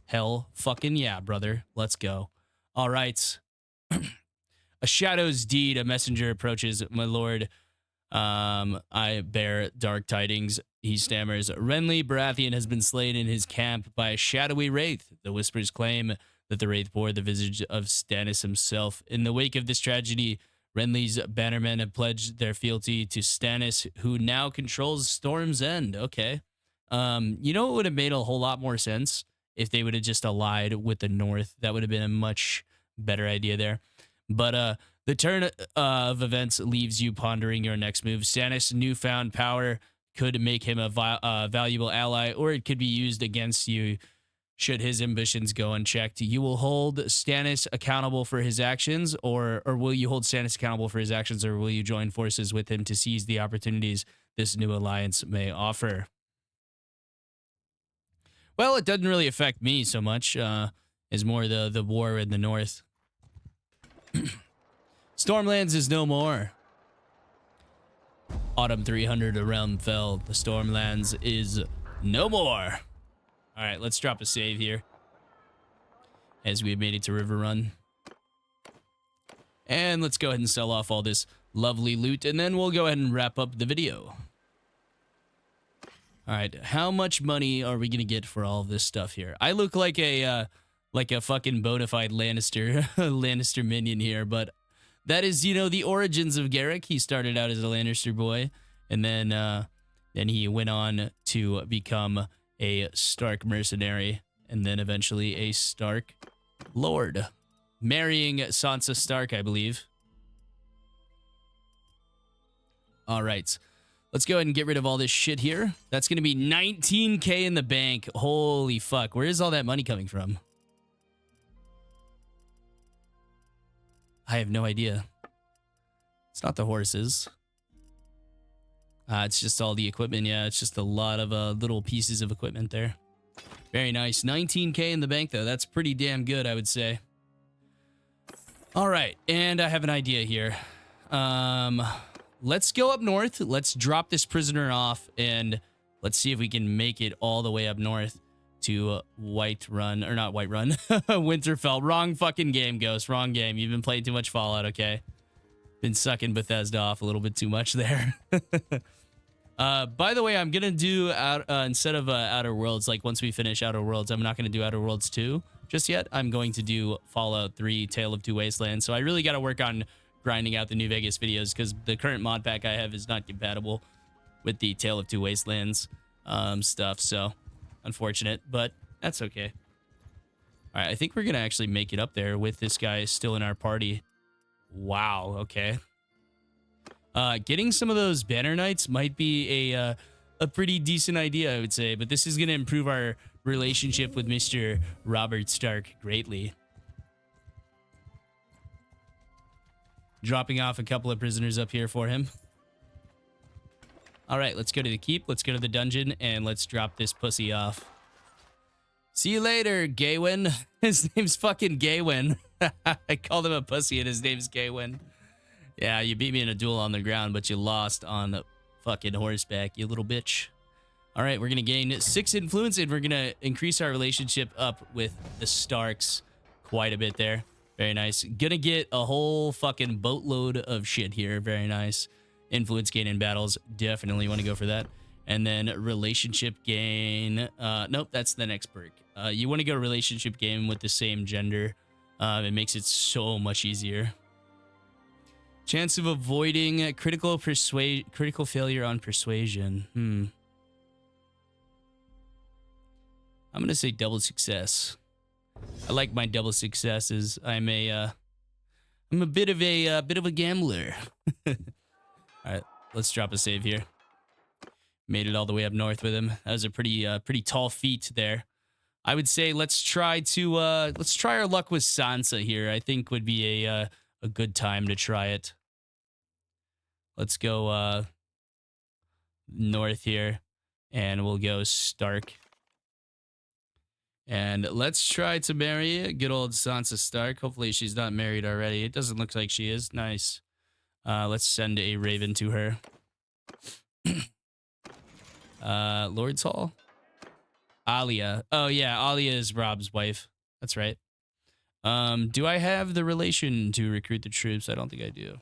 A: Hell fucking yeah, brother. Let's go. All right. A shadow's deed. A messenger approaches, my lord. I bear dark tidings. He stammers. Renly Baratheon has been slain in his camp by a shadowy wraith. The whispers claim that the wraith bore the visage of Stannis himself. In the wake of this tragedy, Renly's bannermen have pledged their fealty to Stannis, who now controls Storm's End. Okay. You know, it would have made a whole lot more sense if they would have just allied with the North. That would have been a much better idea there. But the turn of events leaves you pondering your next move. Stannis' newfound power could make him a valuable ally, or it could be used against you should his ambitions go unchecked. You will hold Stannis accountable for his actions, or will you hold Stannis accountable for his actions, or will you join forces with him to seize the opportunities this new alliance may offer? Well, it doesn't really affect me so much. It's more the war in the North. Stormlands is no more. Autumn 300 around fell. The Stormlands is no more. All right, let's drop a save here as we have made it to Riverrun. And let's go ahead and sell off all this lovely loot, and then we'll go ahead and wrap up the video. All right, how much money are we going to get for all of this stuff here? I look like a fucking bona fide Lannister, Lannister minion here, but that is, you know, the origins of Garrick. He started out as a Lannister boy, and then he went on to become a Stark mercenary, and then eventually a Stark Lord, marrying Sansa Stark, I believe. All right, let's go ahead and get rid of all this shit here. That's going to be 19K in the bank. Holy fuck, where is all that money coming from? I have no idea. It's not the horses. It's just all the equipment. Yeah, it's just a lot of little pieces of equipment there. Very nice. 19K in the bank, though. That's pretty damn good, I would say. All right, and I have an idea here. Let's go up north. Let's drop this prisoner off, and let's see if we can make it all the way up north to Whiterun, or not Whiterun, Winterfell. Wrong fucking game, Ghost. Wrong game. You've been playing too much Fallout, okay? Been sucking Bethesda off a little bit too much there. By the way, I'm gonna do instead of Outer Worlds, like once we finish Outer Worlds, I'm not gonna do Outer Worlds 2 just yet. I'm going to do Fallout 3 Tale of Two Wastelands. So I really got to work on grinding out the New Vegas videos, because the current mod pack I have is not compatible with the Tale of Two Wastelands stuff. So unfortunate, but that's okay. All right, I think we're gonna actually make it up there with this guy still in our party. Wow, okay. Getting some of those banner knights might be a pretty decent idea, I would say, but this is gonna improve our relationship with Mr. Robert Stark greatly. Dropping off a couple of prisoners up here for him. All right, let's go to the keep. Let's go to the dungeon, and let's drop this pussy off. See you later, Gawen. His name's fucking Gawen. I called him a pussy, and his name's Gawen. Yeah, you beat me in a duel on the ground, but you lost on the fucking horseback, you little bitch. All right, we're going to gain 6 influence, and we're going to increase our relationship up with the Starks quite a bit there. Very nice. Gonna get a whole fucking boatload of shit here. Very nice. Influence gain in battles. Definitely want to go for that. And then relationship gain. Nope, that's the next perk. You want to go relationship gain with the same gender. It makes it so much easier. Chance of avoiding critical failure on persuasion. I'm gonna say double success. I like my double successes. I'm a bit of a gambler. All right, let's drop a save here. Made it all the way up north with him. That was a pretty tall feat there. I would say let's try our luck with Sansa here. I think would be a good time to try it. Let's go north here, and we'll go Stark. And let's try to marry good old Sansa Stark. Hopefully she's not married already. It doesn't look like she is. Nice. Let's send a raven to her. Lord's Hall? Alia. Oh, yeah. Alia is Rob's wife. That's right. Do I have the relation to recruit the troops? I don't think I do.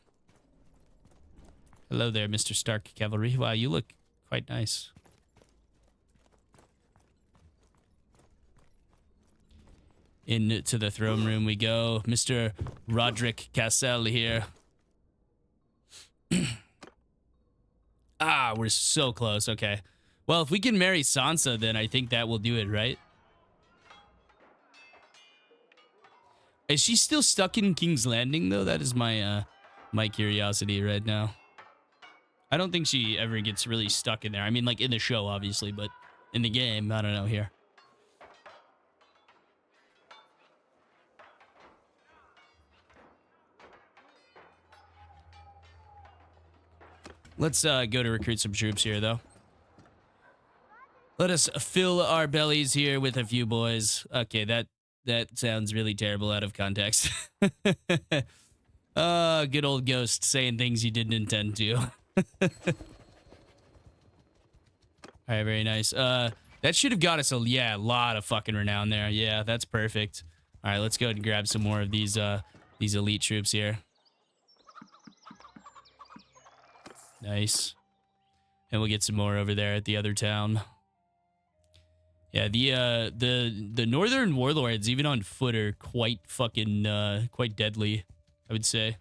A: Hello there, Mr. Stark Cavalry. Wow, you look quite nice. Into the throne room we go. Mr. Roderick Cassell here. Ah, we're so close. Okay. Well, if we can marry Sansa, then I think that will do it, right? Is she still stuck in King's Landing, though? That is my my curiosity right now. I don't think she ever gets really stuck in there. I mean, like in the show, obviously, but in the game, I don't know here. Let's go to recruit some troops here, though. Let us fill our bellies here with a few boys. Okay, that sounds really terrible out of context. Good old ghost saying things you didn't intend to. All right, very nice. That should have got us a lot of fucking renown there. Yeah, that's perfect. All right, let's go ahead and grab some more of these elite troops here. Nice. And we'll get some more over there at the other town. Yeah, the northern warlords, even on foot, are quite fucking quite deadly, I would say.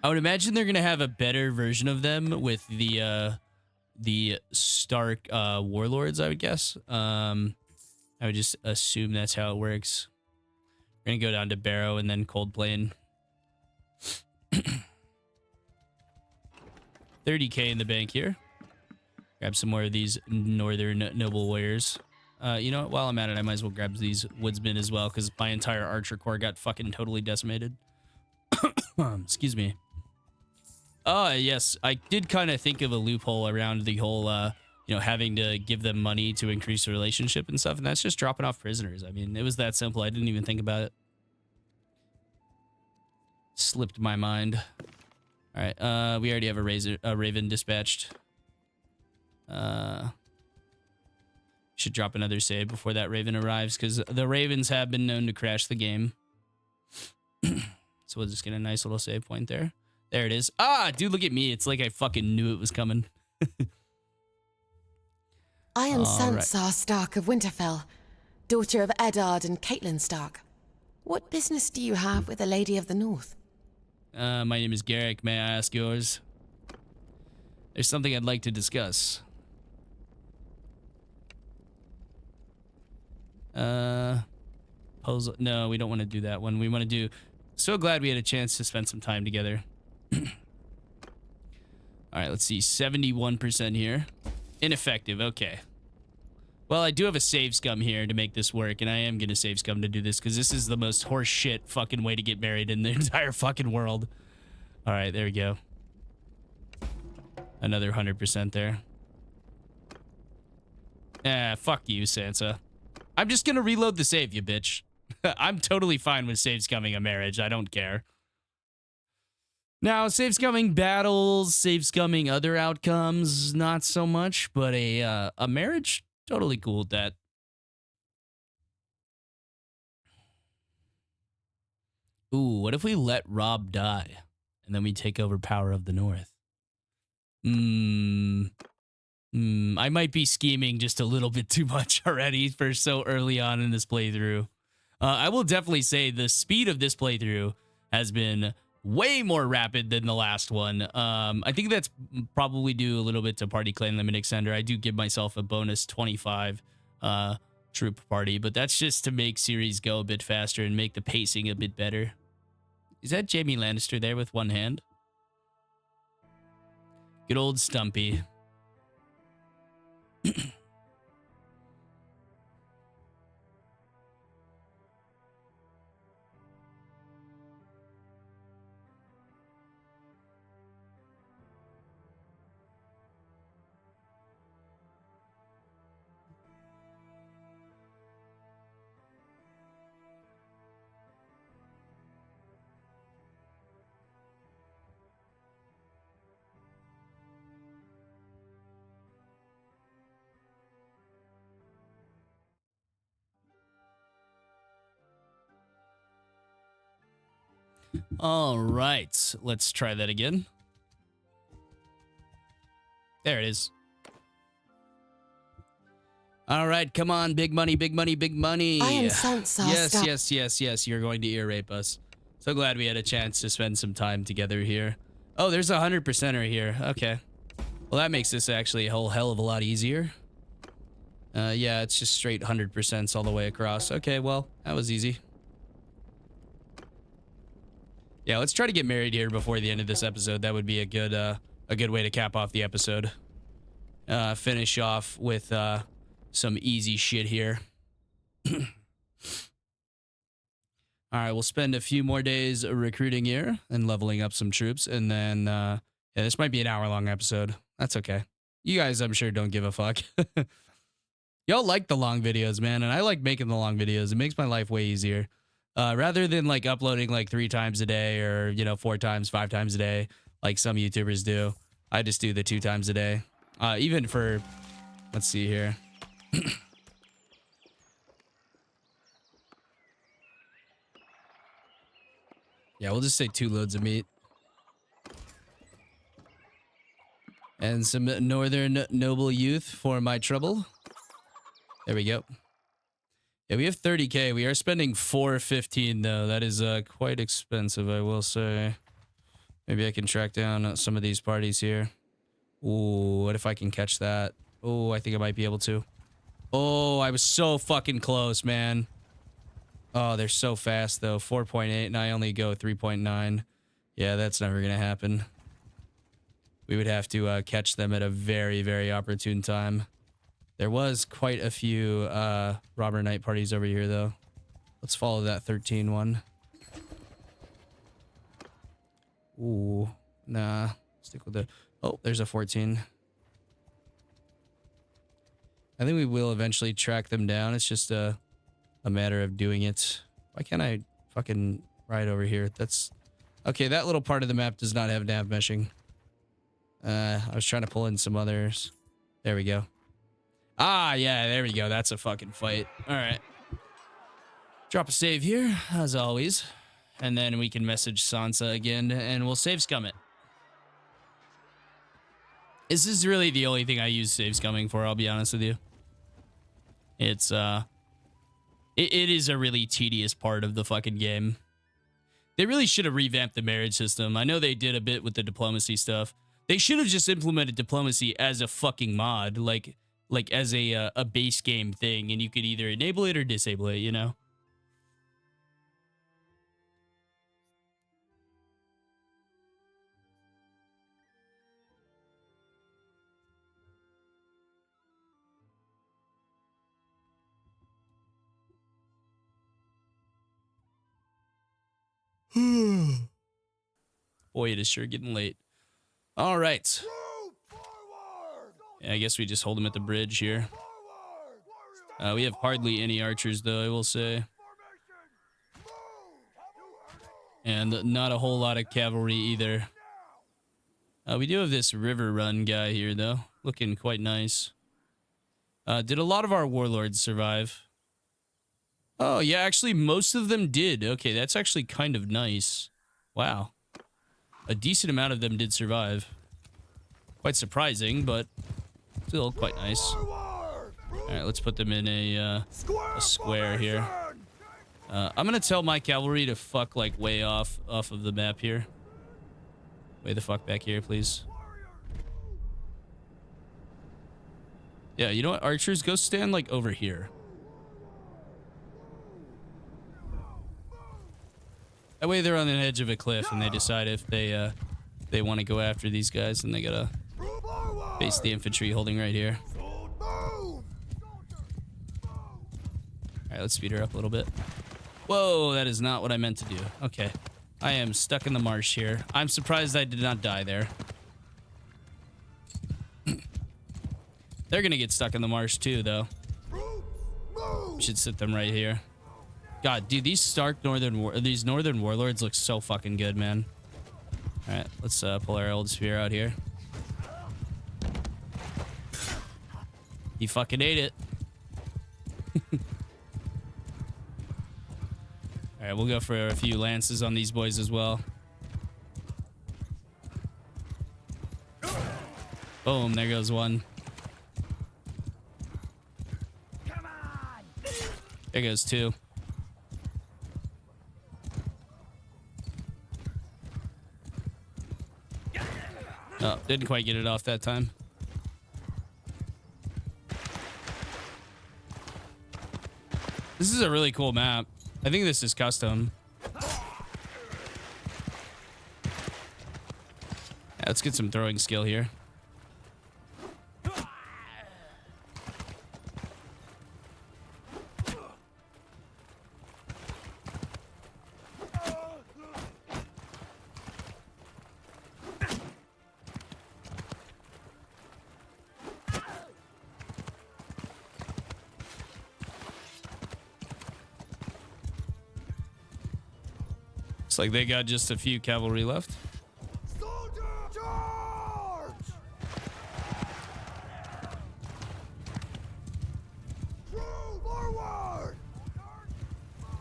A: I would imagine they're gonna have a better version of them with the Stark warlords, I would guess. I would just assume that's how it works. We're gonna go down to Barrow and then Cold Plain. 30k in the bank here. Grab some more of these northern noble warriors. You know what? While I'm at it, I might as well grab these woodsmen as well, because my entire archer corps got fucking totally decimated. Excuse me. Yes, I did kind of think of a loophole around the whole, you know, having to give them money to increase the relationship and stuff, and that's just dropping off prisoners. I mean, it was that simple. I didn't even think about it. Slipped my mind. All right, we already have a raven dispatched. Should drop another save before that raven arrives, because the ravens have been known to crash the game. So we'll just get a nice little save point there. There it is. Ah, dude, look at me. It's like I fucking knew it was coming.
C: I am Sansa Stark of Winterfell, daughter of Eddard and Catelyn Stark. What business do you have with a lady of the North?
A: My name is Garrick. May I ask yours? There's something I'd like to discuss. No, we don't want to do that one. We want to do... So glad we had a chance to spend some time together. All right, let's see. 71% here. Ineffective. Okay. Well, I do have a save scum here to make this work, and I am going to save scum to do this, because this is the most horse shit fucking way to get married in the entire fucking world. All right, there we go. another 100% there. Fuck you, Sansa. I'm just gonna reload the save, you bitch. I'm totally fine with saves coming a marriage. I don't care. Now, saves coming battles, saves coming other outcomes, not so much, but a marriage, totally cool with that. Ooh, what if we let Robb die and then we take over power of the North? I might be scheming just a little bit too much already for so early on in this playthrough. I will definitely say the speed of this playthrough has been way more rapid than the last one. I think that's probably due a little bit to Party Clan Limit Extender. I do give myself a bonus 25 troop party, but that's just to make series go a bit faster and make the pacing a bit better. Is that Jaime Lannister there with one hand? Good old Stumpy. All right, let's try that again. There it is. All right, come on, big money, big money, big money.
C: I am Sansa.
A: Yes. You're going to ear rape us. So glad we had a chance to spend some time together here. Oh, there's a 100%er here. Okay. Well, that makes this actually a whole hell of a lot easier. Yeah, it's just straight 100% all the way across. Okay, well, that was easy. Yeah, let's try to get married here before the end of this episode. That would be a good way to cap off the episode. Finish off with some easy shit here. All right, we'll spend a few more days recruiting here and leveling up some troops, and then yeah, this might be an hour-long episode. That's okay. You guys, I'm sure, don't give a fuck. Y'all like the long videos, man, and I like making the long videos. It makes my life way easier. Rather than like uploading like 3 times a day or, you know, 4 times, 5 times a day, like some YouTubers do. I just do the 2 times a day. Even for, let's see here. Yeah, we'll just say 2 loads of meat. And some northern noble youth for my trouble. There we go. Yeah, we have 30K. We are spending 415 though. That is quite expensive, I will say. Maybe I can track down some of these parties here. Ooh, what if I can catch that? Oh, I think I might be able to. Oh, I was so fucking close, man. Oh, they're so fast though. 4.8 and I only go 3.9. Yeah, that's never gonna happen. We would have to catch them at a very, very opportune time. There was quite a few robber night parties over here, though. Let's follow that 13 one. Ooh, nah. Stick with the... Oh, there's a 14. I think we will eventually track them down. It's just a matter of doing it. Why can't I fucking ride over here? That's... Okay, that little part of the map does not have nav meshing. I was trying to pull in some others. There we go. Ah, yeah, there we go. That's a fucking fight. All right. Drop a save here, as always. And then we can message Sansa again, and we'll save scum it. This is really the only thing I use save scumming for, I'll be honest with you. It's, it is a really tedious part of the fucking game. They really should have revamped the marriage system. I know they did a bit with the diplomacy stuff. They should have just implemented diplomacy as a fucking mod, like as a base game thing, and you could either enable it or disable it, you know? Boy, it is sure getting late. All right. Yeah, I guess we just hold them at the bridge here. We have hardly any archers, though, I will say. And not a whole lot of cavalry either. We do have this Riverrun guy here, though. Looking quite nice. Did a lot of our warlords survive? Oh, yeah, actually, most of them did. Okay, that's actually kind of nice. Wow. A decent amount of them did survive. Quite surprising, but still quite nice. All right, let's put them in a square here. I'm going to tell my cavalry to fuck, like, way off of the map here. Way the fuck back here, please. Yeah, you know what? Archers, go stand, like, over here. That way they're on the edge of a cliff and they decide if they want to go after these guys, and they gotta face the infantry holding right here. Alright, let's speed her up a little bit. Whoa, that is not what I meant to do. Okay. I am stuck in the marsh here. I'm surprised I did not die there. They're gonna get stuck in the marsh too, though. We should sit them right here. God, dude, these northern warlords look so fucking good, man. All right, let's pull our old spear out here. He fucking ate it. All right, we'll go for a few lances on these boys as well. Boom, there goes one. There goes two. Oh, didn't quite get it off that time. This is a really cool map. I think this is custom. Yeah, let's get some throwing skill here. Looks like they got just a few cavalry left.
B: Soldier, charge! Forward!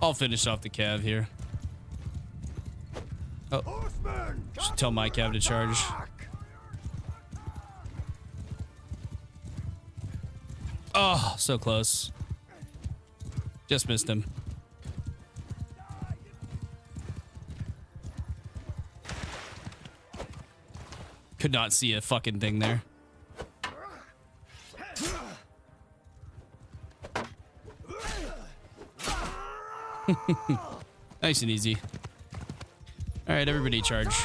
A: I'll finish off the cav here. Oh,
B: Horsemen,
A: should tell my cav to charge. Oh, so close. Just missed him. Could not see a fucking thing there. Nice and easy. All right, everybody charge.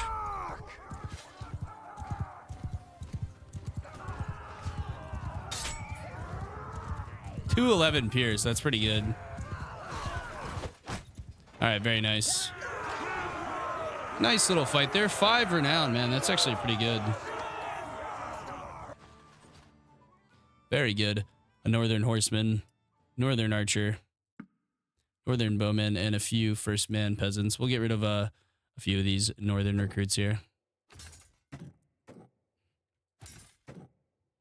A: .211 Pierce, that's pretty good. All right, very nice. Nice little fight there. 5 Renown, man. That's actually pretty good. Very good. A northern horseman, northern archer, northern bowman, and a few first man peasants. We'll get rid of a few of these northern recruits here.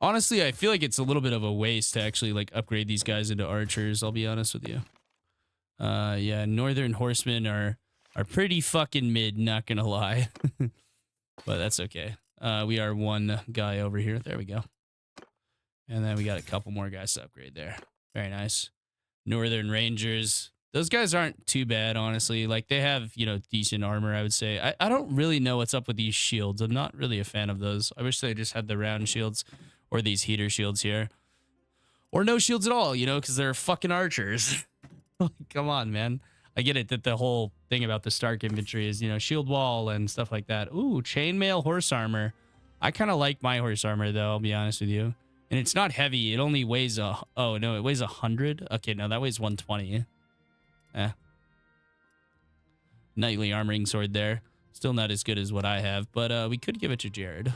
A: Honestly, I feel like it's a little bit of a waste to actually like upgrade these guys into archers. I'll be honest with you. Yeah, northern horsemen are pretty fucking mid, not gonna lie. But that's okay. We are one guy over here. There we go. And then we got a couple more guys to upgrade there. Very nice. Northern Rangers. Those guys aren't too bad, honestly. Like, they have, you know, decent armor, I would say. I don't really know what's up with these shields. I'm not really a fan of those. I wish they just had the round shields or these heater shields here. Or no shields at all, you know, because they're fucking archers. Come on, man. I get it that the whole thing about the Stark infantry is, you know, shield wall and stuff like that. Ooh, chainmail horse armor. I kind of like my horse armor, though, I'll be honest with you. And it's not heavy. It only weighs oh, no, it weighs 100. Okay, no, that weighs 120. Knightly armoring sword there. Still not as good as what I have, but we could give it to Jared.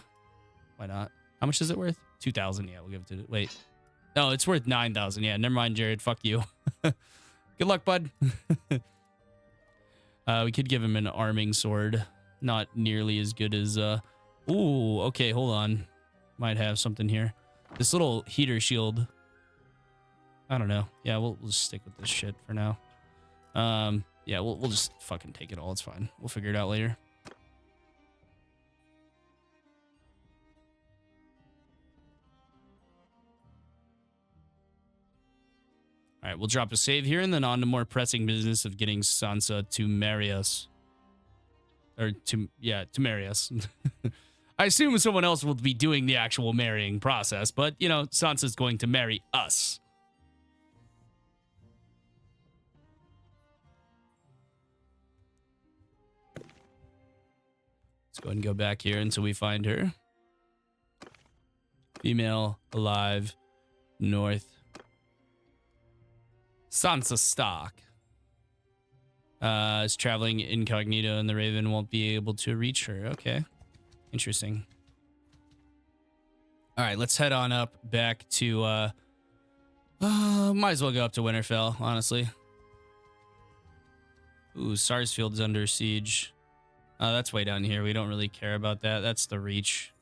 A: Why not? How much is it worth? 2,000. Yeah, we'll give it to... Wait. No, it's worth 9,000. Yeah, never mind, Jared. Fuck you. Good luck, bud. We could give him an arming sword. Not nearly as good as... Ooh, okay, hold on. Might have something here. This little heater shield. I don't know. Yeah, we'll just stick with this shit for now. Yeah, we'll just fucking take it all. It's fine. We'll figure it out later. All right, we'll drop a save here and then on to more pressing business of getting Sansa to marry us. Or to marry us. I assume someone else will be doing the actual marrying process, but, you know, Sansa's going to marry us. Let's go ahead and go back here until we find her. Female, alive, north. Sansa Stark is traveling incognito and the Raven won't be able to reach her. Okay. Interesting. All right, let's head on up back to, might as well go up to Winterfell, honestly. Ooh, Sarsfield's under siege. That's way down here. We don't really care about that. That's the Reach.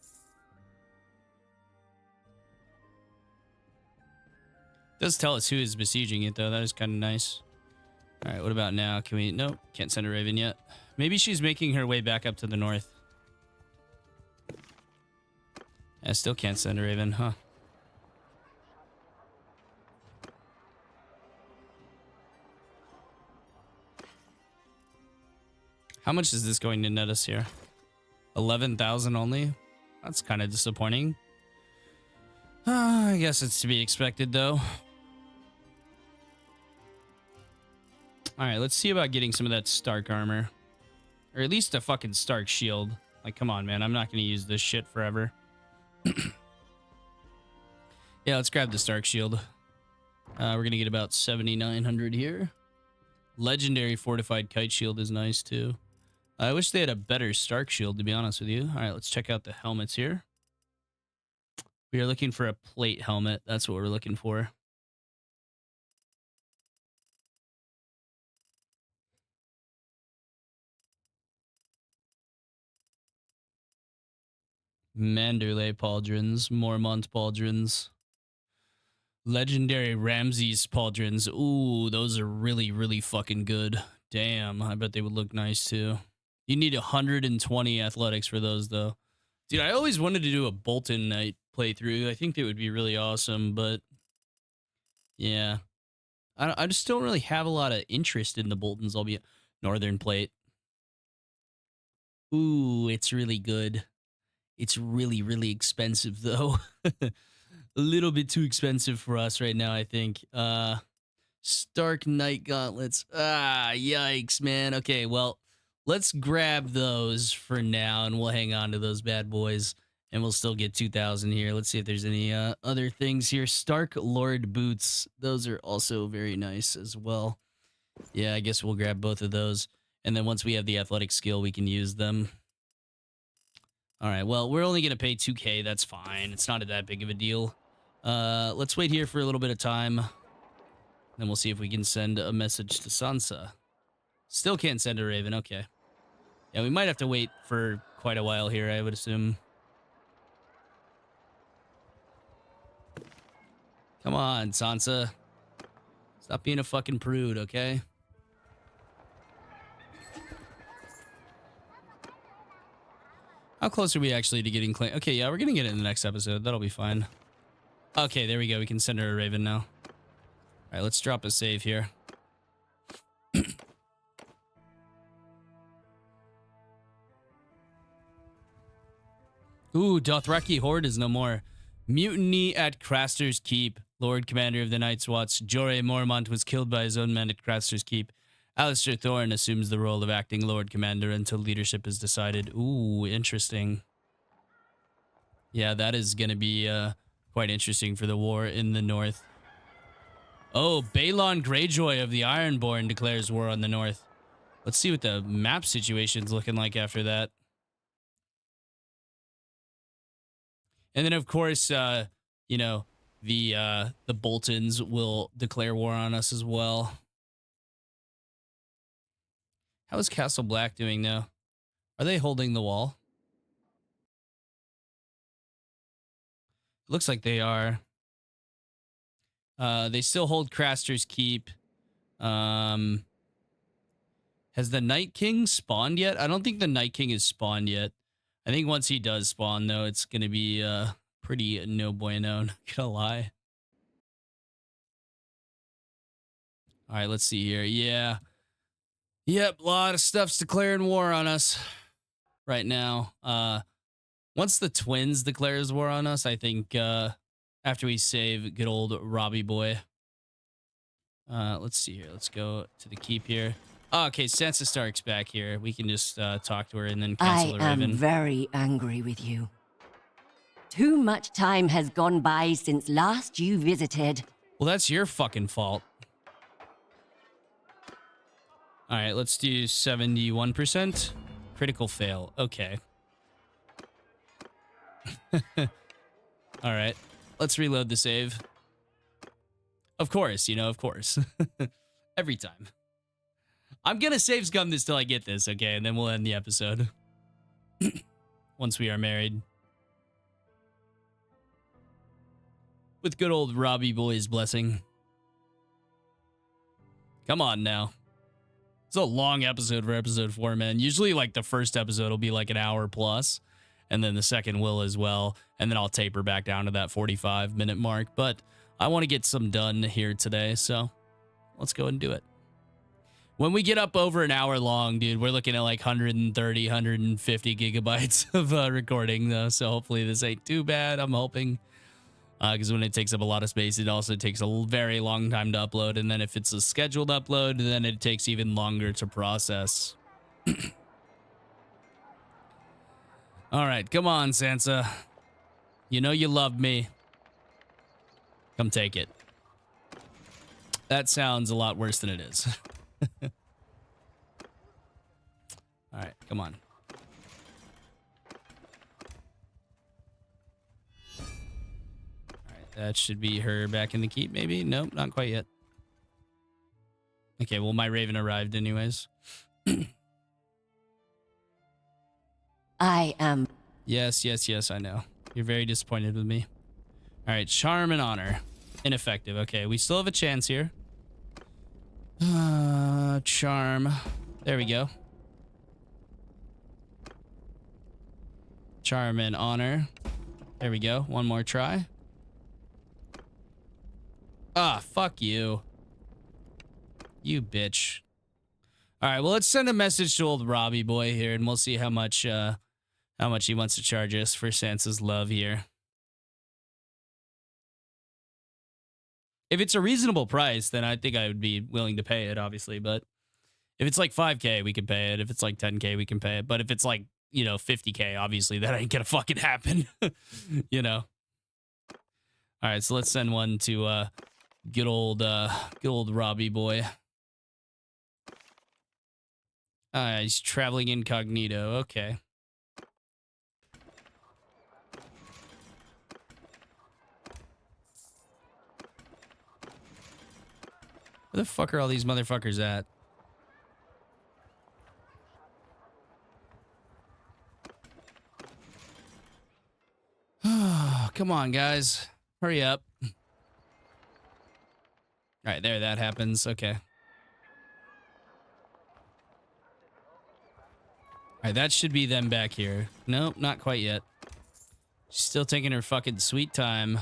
A: Does tell us who is besieging it, though. That is kind of nice. All right, what about now? Can we... Nope, can't send a Raven yet. Maybe she's making her way back up to the north. I still can't send a Raven, huh? How much is this going to net us here? 11,000 only? That's kind of disappointing. I guess it's to be expected, though. All right, let's see about getting some of that Stark armor. Or at least a fucking Stark shield. Like, come on, man. I'm not going to use this shit forever. Yeah, let's grab the Stark shield. We're going to get about 7,900 here. Legendary fortified kite shield is nice, too. I wish they had a better Stark shield, to be honest with you. All right, let's check out the helmets here. We are looking for a plate helmet. That's what we're looking for. Manderley pauldrons, Mormont pauldrons, legendary Ramses pauldrons. Ooh, those are really, really fucking good. Damn, I bet they would look nice too. You need 120 athletics for those though. Dude, I always wanted to do a Bolton Knight playthrough. I think they would be really awesome, but yeah. I just don't really have a lot of interest in the Boltons, albeit Northern Plate. Ooh, it's really good. It's really, really expensive, though. A little bit too expensive for us right now, I think. Stark Knight Gauntlets. Ah, yikes, man. Okay, well, let's grab those for now, and we'll hang on to those bad boys, and we'll still get 2,000 here. Let's see if there's any other things here. Stark Lord Boots. Those are also very nice as well. Yeah, I guess we'll grab both of those, and then once we have the athletic skill, we can use them. All right, well, we're only going to pay 2K. That's fine. It's not that big of a deal. Let's wait here for a little bit of time. Then we'll see if we can send a message to Sansa. Still can't send a Raven. Okay. Yeah, we might have to wait for quite a while here, I would assume. Come on, Sansa. Stop being a fucking prude, okay? How close are we actually to getting claim? Okay, yeah, we're gonna get it in the next episode. That'll be fine. Okay, there we go. We can send her a Raven now. All right, let's drop a save here. Ooh, Dothraki Horde is no more. Mutiny at Craster's Keep. Lord Commander of the Night's Watch, Jorah Mormont was killed by his own men at Craster's Keep. Alistair Thorne assumes the role of acting Lord Commander until leadership is decided. Ooh, interesting. Yeah, that is going to be quite interesting for the war in the north. Oh, Balon Greyjoy of the Ironborn declares war on the north. Let's see what the map situation's looking like after that. And then, of course, you know, the Boltons will declare war on us as well. How is Castle Black doing now? Are they holding the wall? Looks like they are. They still hold Craster's Keep. Has the Night King spawned yet? I don't think the Night King is spawned yet. I think once he does spawn, though, it's going to be pretty no bueno, not gonna lie. All right, let's see here. Yeah. Yep, a lot of stuff's declaring war on us right now. Once the twins declares war on us, I think after we save good old Robbie boy. Let's see here. Let's go to the keep here. Oh, okay, Sansa Stark's back here. We can just talk to her and then cancel the Raven.
D: I am very angry with you. Too much time has gone by since last you visited.
A: Well, that's your fucking fault. All right, let's do 71%. Critical fail. Okay. All right. Let's reload the save. Of course, of course. Every time. I'm going to save scum this till I get this, okay? And then we'll end the episode. Once we are married. With good old Robbie boy's blessing. Come on now. It's a long episode for episode 4, man. Usually, like, the first episode will be like an hour plus, and then the second will as well, and then I'll taper back down to that 45-minute mark. But I want to get some done here today, so let's go and do it. When we get up over an hour long, dude, we're looking at like 130, 150 gigabytes of recording, though, so hopefully this ain't too bad, I'm hoping. Because when it takes up a lot of space, it also takes a very long time to upload. And then if it's a scheduled upload, then it takes even longer to process. All right, come on, Sansa. You know you love me. Come take it. That sounds a lot worse than it is. All right, come on. That should be her back in the keep, maybe? Nope, not quite yet. Okay, well, my Raven arrived anyways.
D: I am...
A: Yes, I know. You're very disappointed with me. All right, charm and honor. Ineffective. Okay, we still have a chance here. Charm. There we go. Charm and honor. There we go. One more try. Ah, fuck you. You bitch. All right, well, let's send a message to old Robbie boy here, and we'll see how much he wants to charge us for Sansa's love here. If it's a reasonable price, then I think I would be willing to pay it, obviously. But if it's like 5K, we can pay it. If it's like 10K, we can pay it. But if it's like, 50K, obviously that ain't gonna fucking happen. All right, so let's send one to good old Robbie boy. He's traveling incognito. Okay. Where the fuck are all these motherfuckers at? Come on, guys. Hurry up. All right, there, that happens. Okay. All right, that should be them back here. Nope, not quite yet. She's still taking her fucking sweet time.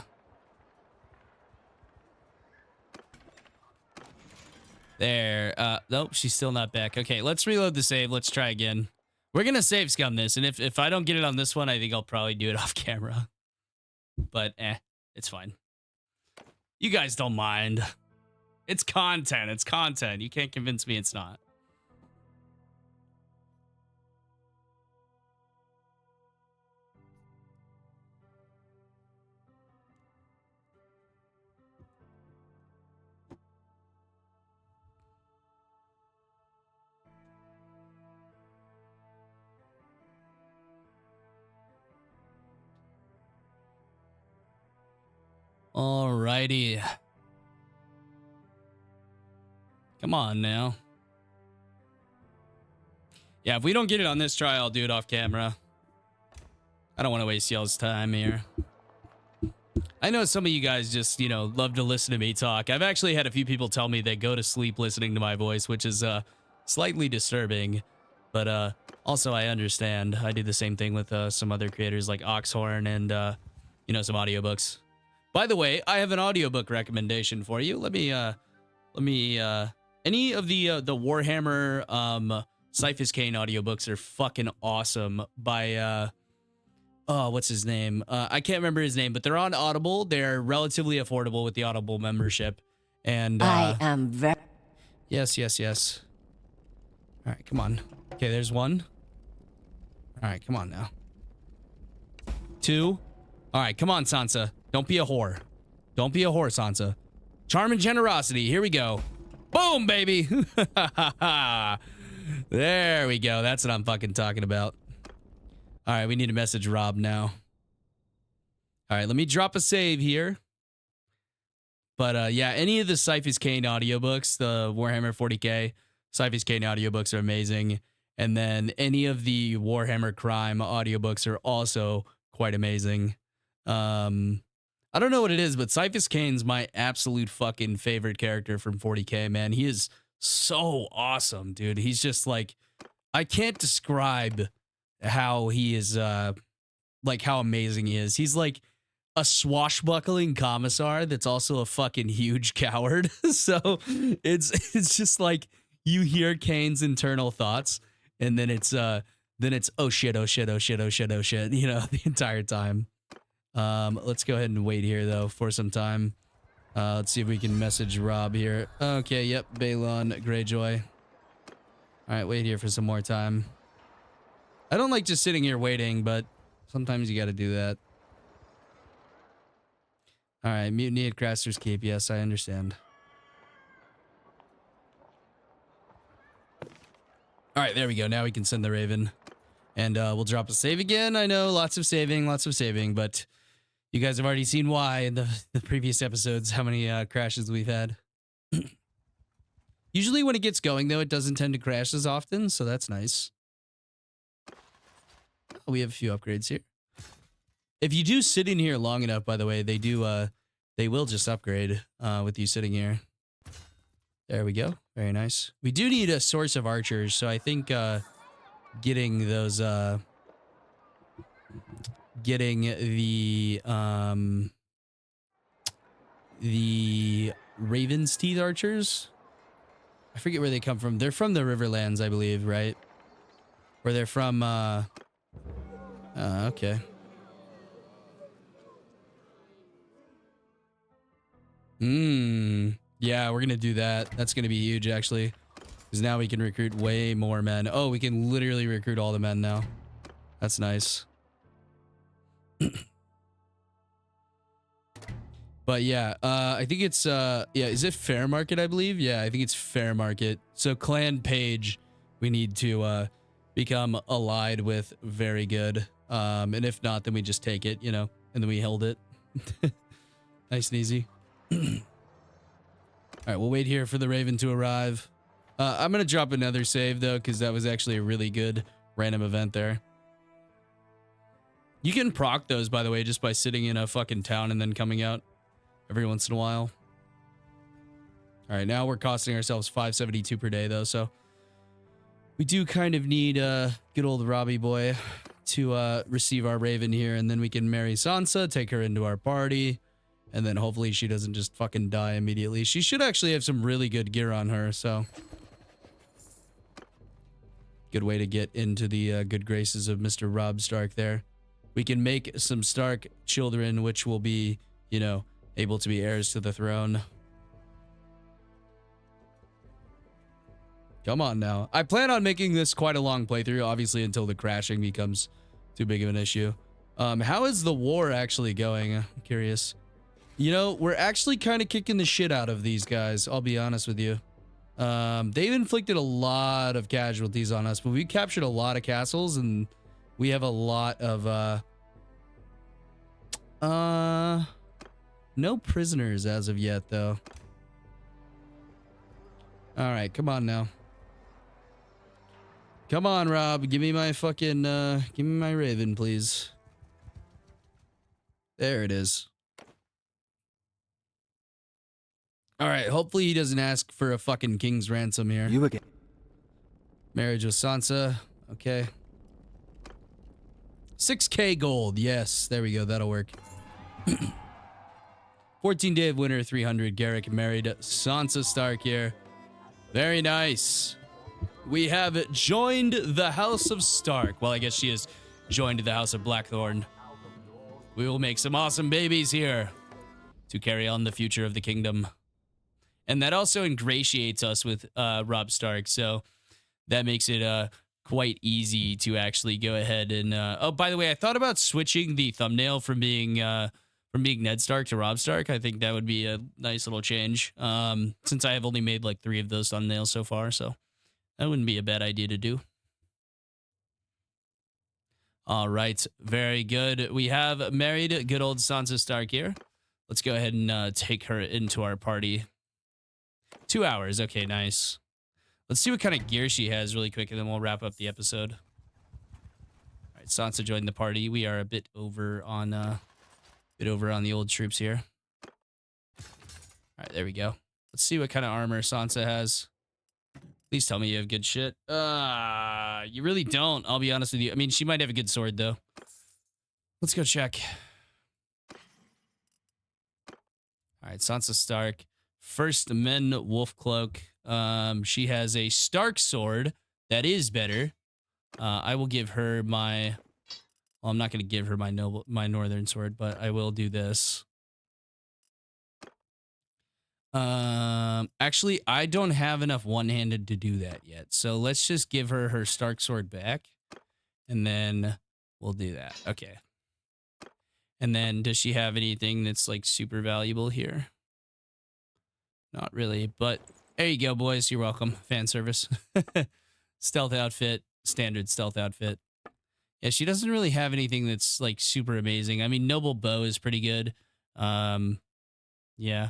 A: There. Nope, she's still not back. Okay, let's reload the save. Let's try again. We're gonna save scum this, and if I don't get it on this one, I think I'll probably do it off camera. But, it's fine. You guys don't mind. It's content. It's content. You can't convince me it's not. Alrighty. Come on now. Yeah, if we don't get it on this try, I'll do it off camera. I don't want to waste y'all's time here. I know some of you guys just, you know, love to listen to me talk. I've actually had a few people tell me they go to sleep listening to my voice, which is slightly disturbing. But also I understand. I do the same thing with some other creators like Oxhorn and, you know, some audiobooks. By the way, I have an audiobook recommendation for you. Let me any of the Warhammer Cyphus Cain audiobooks are fucking awesome by oh, what's his name? I can't remember his name, but they're on Audible. They're relatively affordable with the Audible membership. And
D: I am very...
A: Yes. All right, come on. Okay, there's one. All right, come on now. 2. All right, come on, Sansa. Don't be a whore. Don't be a whore, Sansa. Charm and generosity. Here we go. Boom, baby. There we go. That's what I'm fucking talking about. All right, we need to message Rob now. All right, let me drop a save here. But yeah, any of the Cyphus Cain audiobooks, the Warhammer 40k Cyphus Cain audiobooks are amazing. And then any of the Warhammer Crime audiobooks are also quite amazing. I don't know what it is, but Cyphus Cain's my absolute fucking favorite character from 40k, man. He is so awesome, dude. He's just like, I can't describe how he is, like how amazing he is. He's like a swashbuckling commissar that's also a fucking huge coward. So it's just like you hear Cain's internal thoughts, and then it's oh shit, you know, the entire time. Let's go ahead and wait here though for some time. Let's see if we can message Rob here. Okay, yep, Balon Greyjoy. All right, wait here for some more time. I don't like just sitting here waiting, but sometimes you got to do that. All right, mutiny at Craster's Keep. Yes, I understand. All right, there we go. Now we can send the Raven. And we'll drop a save again. I know, lots of saving, but you guys have already seen why in the previous episodes, how many crashes we've had. Usually when it gets going, though, it doesn't tend to crash as often, so that's nice. Oh, we have a few upgrades here. If you do sit in here long enough, by the way, they will just upgrade with you sitting here. There we go. Very nice. We do need a source of archers, so I think getting those getting the Raven's Teeth archers. I forget where they come from. They're from the Riverlands, I believe, right? Or they're from okay. Yeah, we're gonna do that. That's gonna be huge, actually, because now we can recruit way more men. Oh, we can literally recruit all the men now. That's nice. But yeah, I think it's yeah, is it Fair Market, I believe? Yeah, I think it's Fair Market. So Clan Page, we need to become allied with. Very good. And if not, then we just take it, you know, and then we held it. Nice and easy. All right, we'll wait here for the Raven to arrive. I'm gonna drop another save though, because that was actually a really good random event there. You can proc those, by the way, just by sitting in a fucking town and then coming out every once in a while. All right, now we're costing ourselves 572 per day though, so we do kind of need good old Robbie boy to receive our Raven here, and then we can marry Sansa, take her into our party, and then hopefully she doesn't just fucking die immediately. She should actually have some really good gear on her, so good way to get into the good graces of Mr. Robb Stark there. We can make some Stark children, which will be, you know, able to be heirs to the throne. Come on now. I plan on making this quite a long playthrough, obviously, until the crashing becomes too big of an issue. How is the war actually going? I'm curious. You know, we're actually kind of kicking the shit out of these guys, I'll be honest with you. They've inflicted a lot of casualties on us, but we captured a lot of castles, and we have a lot of No prisoners as of yet, though. All right, come on now. Come on, Rob. Give me my fucking, give me my raven, please. There it is. All right, hopefully he doesn't ask for a fucking king's ransom here.
B: You again.
A: Marriage with Sansa. Okay. 6K gold. Yes, there we go. That'll work. 14 Day of Winter, 300. Garrick married Sansa Stark here. Very nice. We have joined the House of Stark. Well, I guess she has joined the House of Blackthorn. We will make some awesome babies here to carry on the future of the kingdom. And that also ingratiates us with Robb Stark, so that makes it quite easy to actually go ahead and... oh, by the way, I thought about switching the thumbnail from being Ned Stark to Robb Stark. I think that would be a nice little change, since I have only made like 3 of those thumbnails so far, so that wouldn't be a bad idea to do. All right, very good. We have married good old Sansa Stark here. Let's go ahead and take her into our party. 2 hours. Okay, nice. Let's see what kind of gear she has really quick, and then we'll wrap up the episode. All right, Sansa joined the party. We are a bit over on the old troops here. All right, there we go. Let's see what kind of armor Sansa has. Please tell me you have good shit. You really don't. I'll be honest with you. I mean, she might have a good sword though. Let's go check. All right, Sansa Stark. First Men Wolf Cloak. She has a Stark sword that is better. I will give her my... Well, I'm not going to give her my northern sword, but I will do this. Actually, I don't have enough one-handed to do that yet. So let's just give her her Stark sword back. And then we'll do that. Okay. And then does she have anything that's like super valuable here? Not really, but there you go, boys. You're welcome. Fan service. Stealth outfit. Standard stealth outfit. Yeah, she doesn't really have anything that's like super amazing. I mean, Noble Bow is pretty good. Yeah.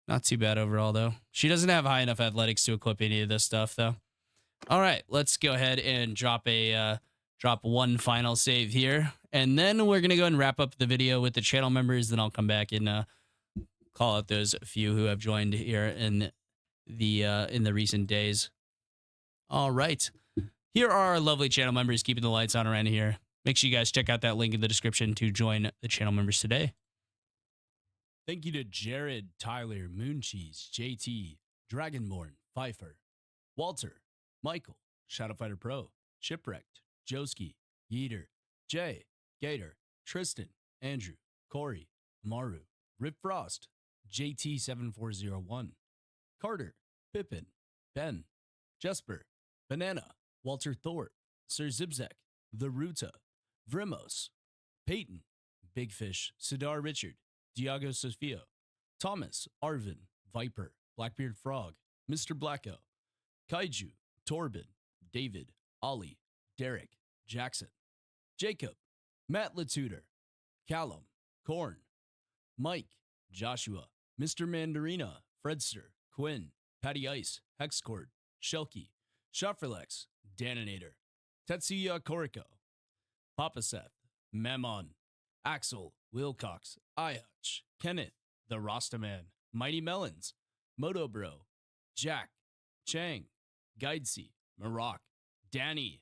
A: Not too bad overall, though. She doesn't have high enough athletics to equip any of this stuff, though. All right, let's go ahead and drop one final save here. And then we're going to go and wrap up the video with the channel members. Then I'll come back and call out those few who have joined here in the recent days. All right. Here are our lovely channel members keeping the lights on around here. Make sure you guys check out that link in the description to join the channel members today. Thank you to Jared, Tyler, Mooncheese, JT, Dragonborn, Pfeiffer, Walter, Michael, Shadowfighter Pro, Shipwrecked, Joski, Yeater, Jay, Gator, Tristan, Andrew, Corey, Maru, Rip Frost, JT7401, Carter, Pippin, Ben, Jesper, Banana, Walter Thorpe, Sir Zibzek, The Ruta, Vrimos, Peyton, Big Fish, Sidar Richard, Diago Sofio, Thomas, Arvin, Viper, Blackbeard Frog, Mr. Blacko, Kaiju, Torben, David, Ollie, Derek, Jackson, Jacob, Matt Latutor, Callum, Korn, Mike, Joshua, Mr. Mandarina, Fredster, Quinn, Patty Ice, Hexcord, Shelky, Shotferlex, Daninator, Tetsuya Koriko, Papa Seth, Mammon, Axel, Wilcox, Ihutch, Kenneth, The Rastaman, Mighty Melons, Moto Bro, Jack, Chang, Guidesy, Maroc, Danny,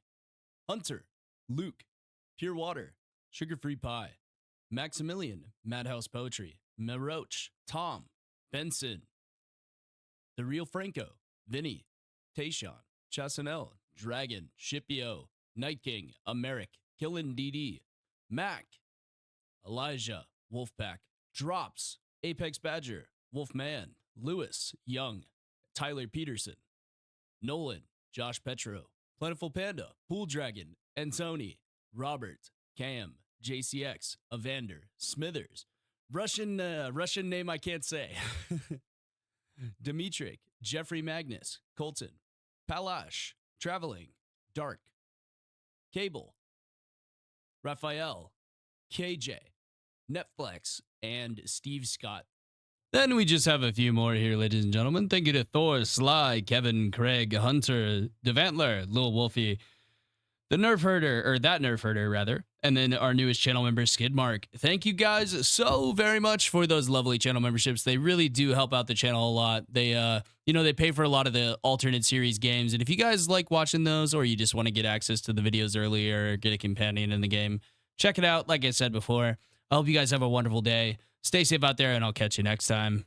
A: Hunter, Luke, Pure Water, Sugar Free Pie, Maximilian, Madhouse Poetry, Meroach, Tom, Benson, The Real Franco, Vinny, Tayshawn, Chasanel, Dragon, Shipio, Night King, Americ, Killin DD, Mac, Elijah, Wolfpack, Drops, Apex Badger, Wolfman, Lewis, Young, Tyler Peterson, Nolan, Josh Petro, Plentiful Panda, Pool Dragon, Antony, Robert, Cam, JCX, Evander, Smithers, Russian name I can't say, Dimitrik, Jeffrey Magnus, Colton, Palash, Traveling, Dark, Cable, Raphael, KJ, Netflix, and Steve Scott. Then we just have a few more here, ladies and gentlemen. Thank you to Thor, Sly, Kevin, Craig, Hunter, Devantler, Lil Wolfie, the Nerf Herder, or that Nerf Herder, rather. And then our newest channel member, Skidmark. Thank you guys so very much for those lovely channel memberships. They really do help out the channel a lot. They, they pay for a lot of the alternate series games. And if you guys like watching those, or you just want to get access to the videos earlier, or get a companion in the game, check it out. Like I said before, I hope you guys have a wonderful day. Stay safe out there, and I'll catch you next time.